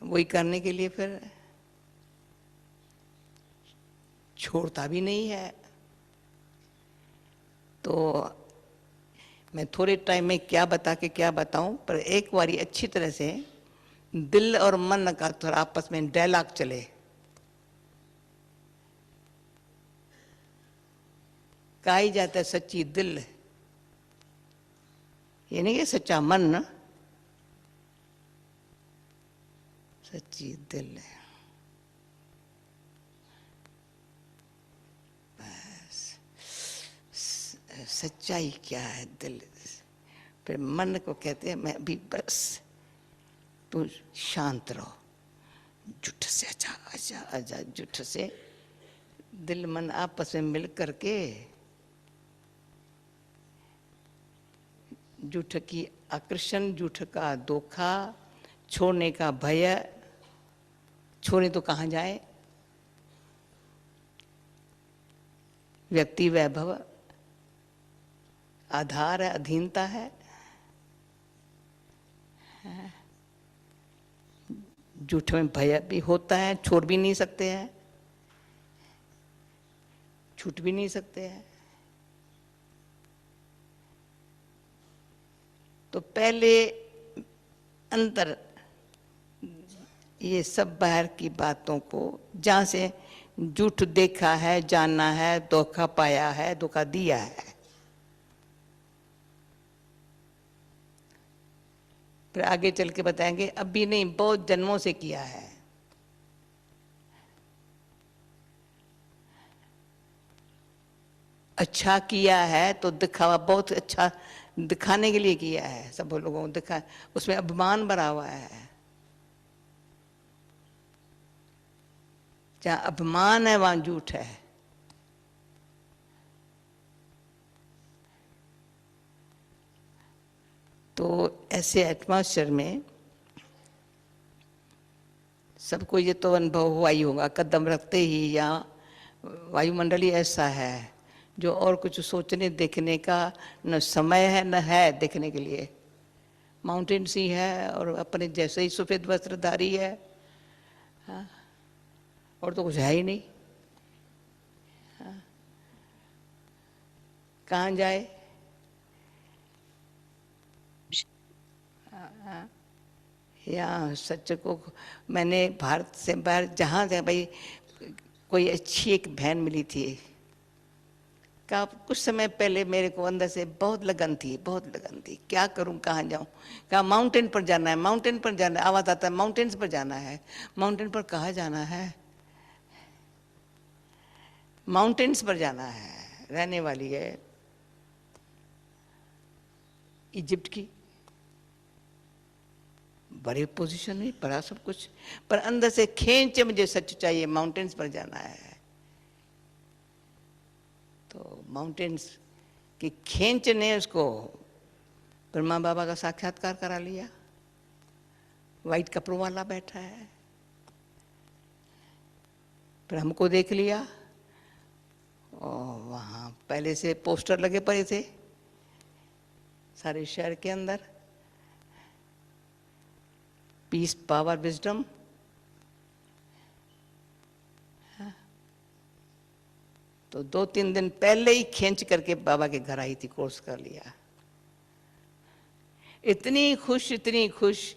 L: वही करने के लिए, फिर छोड़ता भी नहीं है। तो मैं थोड़े टाइम में क्या बता के क्या बताऊं, पर एक बारी अच्छी तरह से दिल और मन का थोड़ा आपस में डायलॉग चले। कहा ही जाता है सच्ची दिल, ये नहीं कि सच्चा मन, सच्ची दिल है। बस सच्चाई क्या है दिल। फिर मन को कहते हैं मैं भी बस तू शांत रहो, झूठ से आजा आजा आजा, झूठ से दिल मन आपस में मिल करके झूठ की आकर्षण, झूठ का धोखा, छोड़ने का भय, छोड़े तो कहाँ जाए, व्यक्ति वैभव आधार है, अधीनता है, झूठ में भय भी होता है, छोड़ भी नहीं सकते हैं, छूट भी नहीं सकते हैं। तो पहले अंदर ये सब बाहर की बातों को, जहां से झूठ देखा है, जाना है, धोखा पाया है, धोखा दिया है, फिर आगे चल के बताएंगे अभी नहीं, बहुत जन्मों से किया है। अच्छा किया है तो दिखावा, बहुत अच्छा दिखाने के लिए किया है, सब लोगों को दिखा, उसमें अभिमान भरा हुआ है। जहां अभिमान है वहां झूठ है। तो ऐसे एटमॉस्फेयर में सबको ये तो अनुभव हुआ ही होगा, कदम रखते ही या वायुमंडल ही ऐसा है जो और कुछ सोचने देखने का न समय है न है देखने के लिए। माउंटेन्स ही है और अपने जैसे ही सफेद वस्त्रधारी है, हाँ, और तो कुछ है ही नहीं। हाँ, कहाँ जाए? या सच को मैंने भारत से बाहर जहाँ से भाई कोई अच्छी एक बहन मिली थी का कुछ समय पहले मेरे को अंदर से बहुत लगन थी, बहुत लगन थी, क्या करूं, कहाँ जाऊं, कहा माउंटेन पर जाना है, माउंटेन पर जाना है, आवाज आता है माउंटेन्स पर जाना है। माउंटेन पर कहाँ जाना है? माउंटेन्स पर जाना है। रहने वाली है इजिप्ट की, बड़े पोजीशन में, बड़ा सब कुछ, पर अंदर से खींच मुझे सच चाहिए, माउंटेन्स पर जाना है। तो माउंटेन्स की खींच ने उसको ब्रह्मा बाबा का साक्षात्कार करा लिया। वाइट कपड़ों वाला बैठा है, फिर हमको देख लिया और वहाँ पहले से पोस्टर लगे पड़े थे सारे शहर के अंदर, पीस, पावर, विजडम। तो 2-3 दिन पहले ही खींच करके बाबा के घर आई थी, कोर्स कर लिया। इतनी खुश,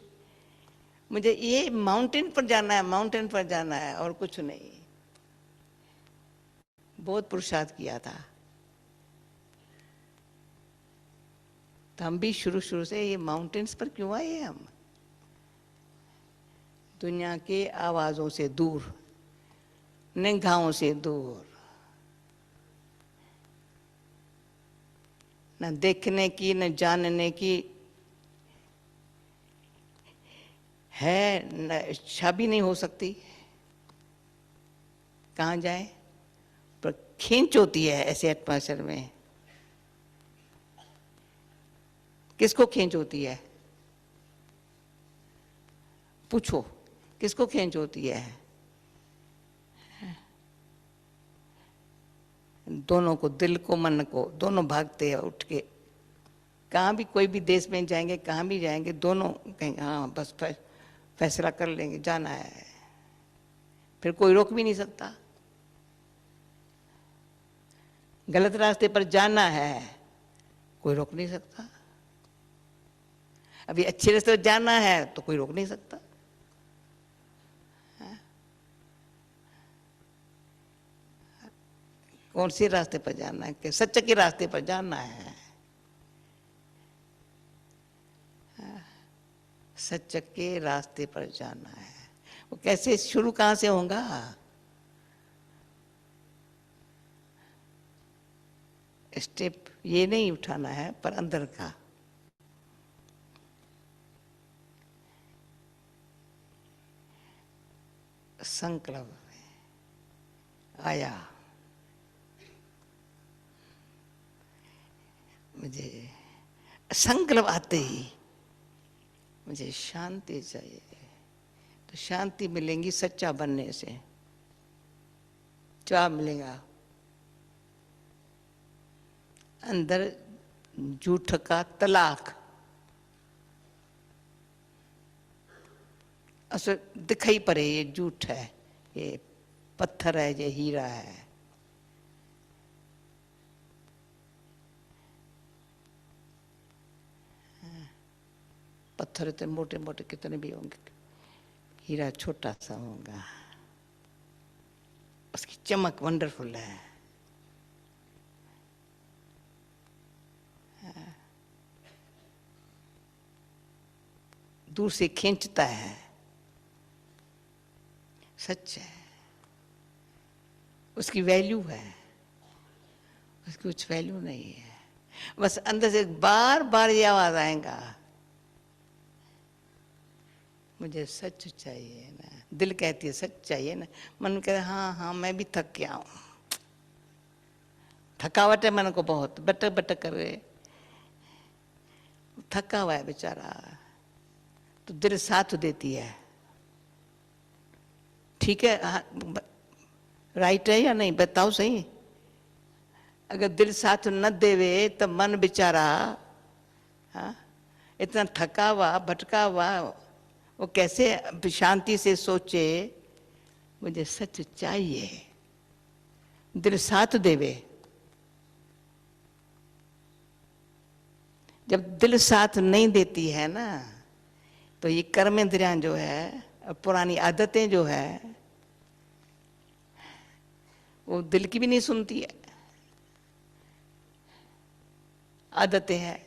L: मुझे ये माउंटेन पर जाना है, माउंटेन पर जाना है और कुछ नहीं। बहुत पुरुषार्थ किया था। तो हम भी शुरू से ये माउंटेन्स पर क्यों आए हम? दुनिया के आवाजों से दूर, निगाहों से दूर, न देखने की न जानने की है, न इच्छा भी नहीं हो सकती। कहाँ जाए? पर खींच होती है ऐसे एटमॉस्फेयर में। किसको खींच होती है? पूछो, किसको खींच होती है? दोनों को, दिल को मन को, दोनों भागते हैं उठ के। कहाँ भी, कोई भी देश में जाएंगे, कहाँ भी जाएंगे, दोनों कहेंगे हाँ बस फैसला कर लेंगे, जाना है। फिर कोई रोक भी नहीं सकता। गलत रास्ते पर जाना है, कोई रोक नहीं सकता। अभी अच्छे रास्ते पर जाना है तो कोई रोक नहीं सकता। कौन से रास्ते पर जाना है? कि सच्चे के रास्ते पर जाना है। सच्चे के रास्ते पर जाना है। वो कैसे, शुरू कहाँ से होगा? स्टेप ये नहीं उठाना है, पर अंदर का। संकल्प आया मुझे, संकल्प आते ही मुझे शांति चाहिए। तो शांति मिलेंगी सच्चा बनने से। क्या मिलेगा? अंदर झूठ का तलाक। असर दिखाई पड़े ये झूठ है, ये पत्थर है, ये हीरा है। पत्थर इतने मोटे मोटे कितने भी होंगे, हीरा छोटा सा होगा। उसकी चमक वंडरफुल है। दूर से खींचता है, सच है। उसकी वैल्यू है, उसकी कुछ वैल्यू नहीं है। बस अंदर से बार बार ये आवाज आएगा, मुझे सच चाहिए ना। दिल कहती है सच चाहिए ना, मन कहता है हाँ हाँ मैं भी थक गया हूँ। थकावट है मन को बहुत, बटक बटक कर रहे, थका हुआ है बेचारा। तो दिल साथ देती है, ठीक है राइट है या नहीं, बताओ सही। अगर दिल साथ न देवे तो मन बेचारा इतना थका हुआ, भटका हुआ, वो कैसे शांति से सोचे मुझे सच चाहिए। दिल साथ देवे। जब दिल साथ नहीं देती है ना, तो ये कर्म इंद्रियां जो है, पुरानी आदतें जो है, वो दिल की भी नहीं सुनती है। आदतें हैं,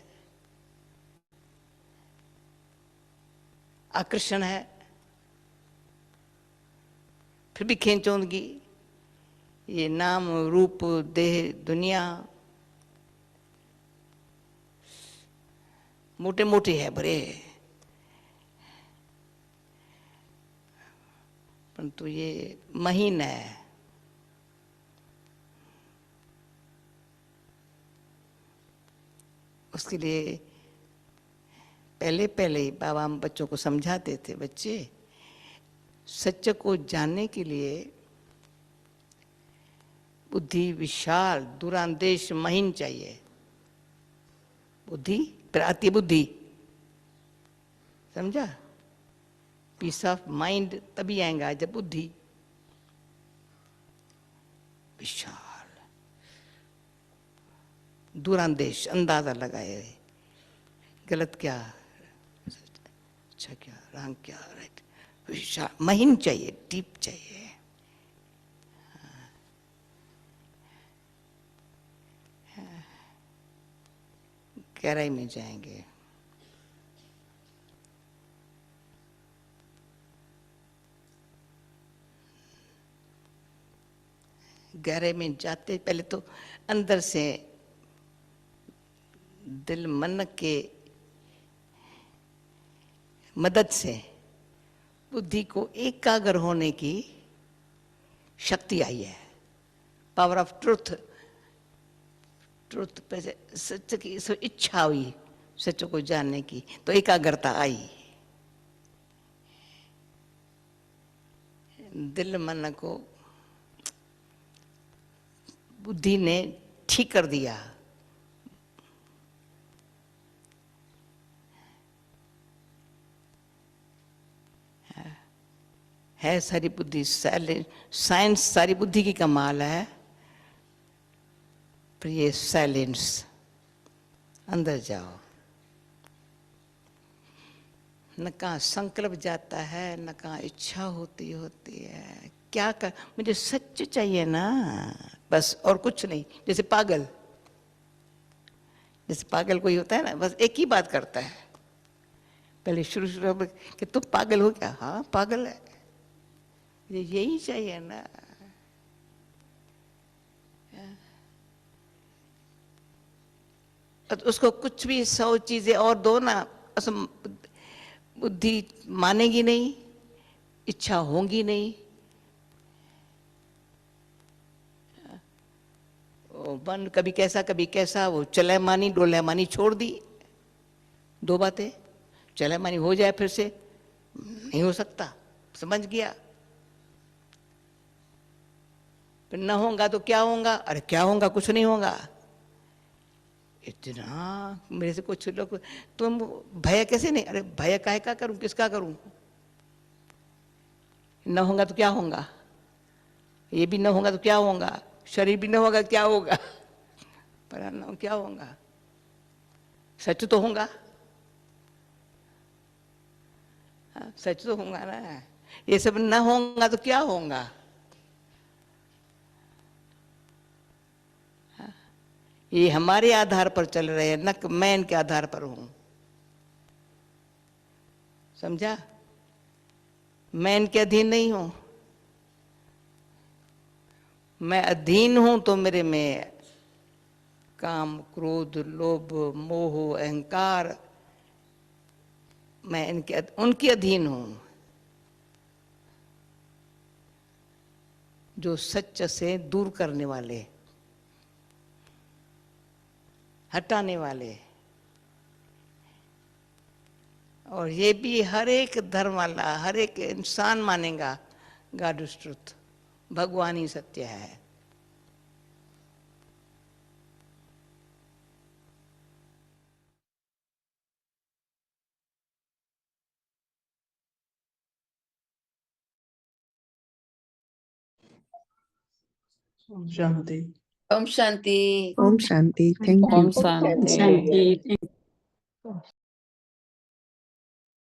L: आकर्षण है, फिर भी खींचोंदगी, ये नाम रूप देह दुनिया मोटे मोटे है बड़े, परंतु ये महीन है। उसके लिए पहले पहले ही बाबा हम बच्चों को समझाते थे, बच्चे सत्य को जानने के लिए बुद्धि विशाल दूरांदेश महीन चाहिए। बुद्धि फिर आती बुद्धि, समझा? पीस ऑफ माइंड तभी आएगा जब बुद्धि विशाल दूरांदेश अंदाजा लगाए, गलत क्या अच्छा क्या रंग क्या राइट, विशाल महीन चाहिए, डीप चाहिए। गहराई में जाएंगे। गहराई में जाते पहले तो अंदर से दिल मन के मदद से बुद्धि को एकाग्र होने की शक्ति आई है। पावर ऑफ ट्रुथ, ट्रुथ पे सच की इच्छा हुई सच को जानने की, तो एकाग्रता आई। दिल मन को बुद्धि ने ठीक कर दिया। है सारी बुद्धि साइंस सारी बुद्धि की कमाल है, पर ये साइलेंस अंदर जाओ। न कहाँ संकल्प जाता है, न कहाँ इच्छा होती है। क्या कर, मुझे सच चाहिए ना बस, और कुछ नहीं। जैसे पागल कोई होता है ना, बस एक ही बात करता है। पहले शुरू में कि तुम पागल हो क्या? हाँ पागल है, यही चाहिए ना। उसको कुछ भी 100 चीजें और दो ना, बुद्धि मानेगी नहीं, इच्छा होगी नहीं। मन कभी कैसा वो चले मानी डोले मानी छोड़ दी। 2 बातें, चले मानी हो जाए फिर से नहीं हो सकता, समझ गया। फिर न होगा तो क्या होगा? अरे क्या होगा, कुछ नहीं होगा। इतना मेरे से कुछ लोग, तुम भय कैसे नहीं? अरे भय काहे का करूं, किसका करूं? न होगा तो क्या होगा, ये भी न होगा तो क्या होगा, शरीर भी न होगा क्या होगा, पर न क्या होगा, सच तो होगा। सच तो होगा ना। ये सब न होगा तो क्या होगा? ये हमारे आधार पर चल रहे हैं, न मैं इनके आधार पर हूं। समझा? मैं इनके अधीन नहीं हूं। मैं अधीन हूं तो मेरे में काम क्रोध लोभ मोह अहंकार, मैं उनके अधीन हूं। जो सच से दूर करने वाले, हटाने वाले। और ये भी हर एक धर्म वाला, हर एक इंसान मानेगा गॉड इज ट्रुथ, भगवान ही सत्य है।
E: ओम शांति।
A: ओम शांति।
F: ओम शांति। Thank you.
A: ओम शांति।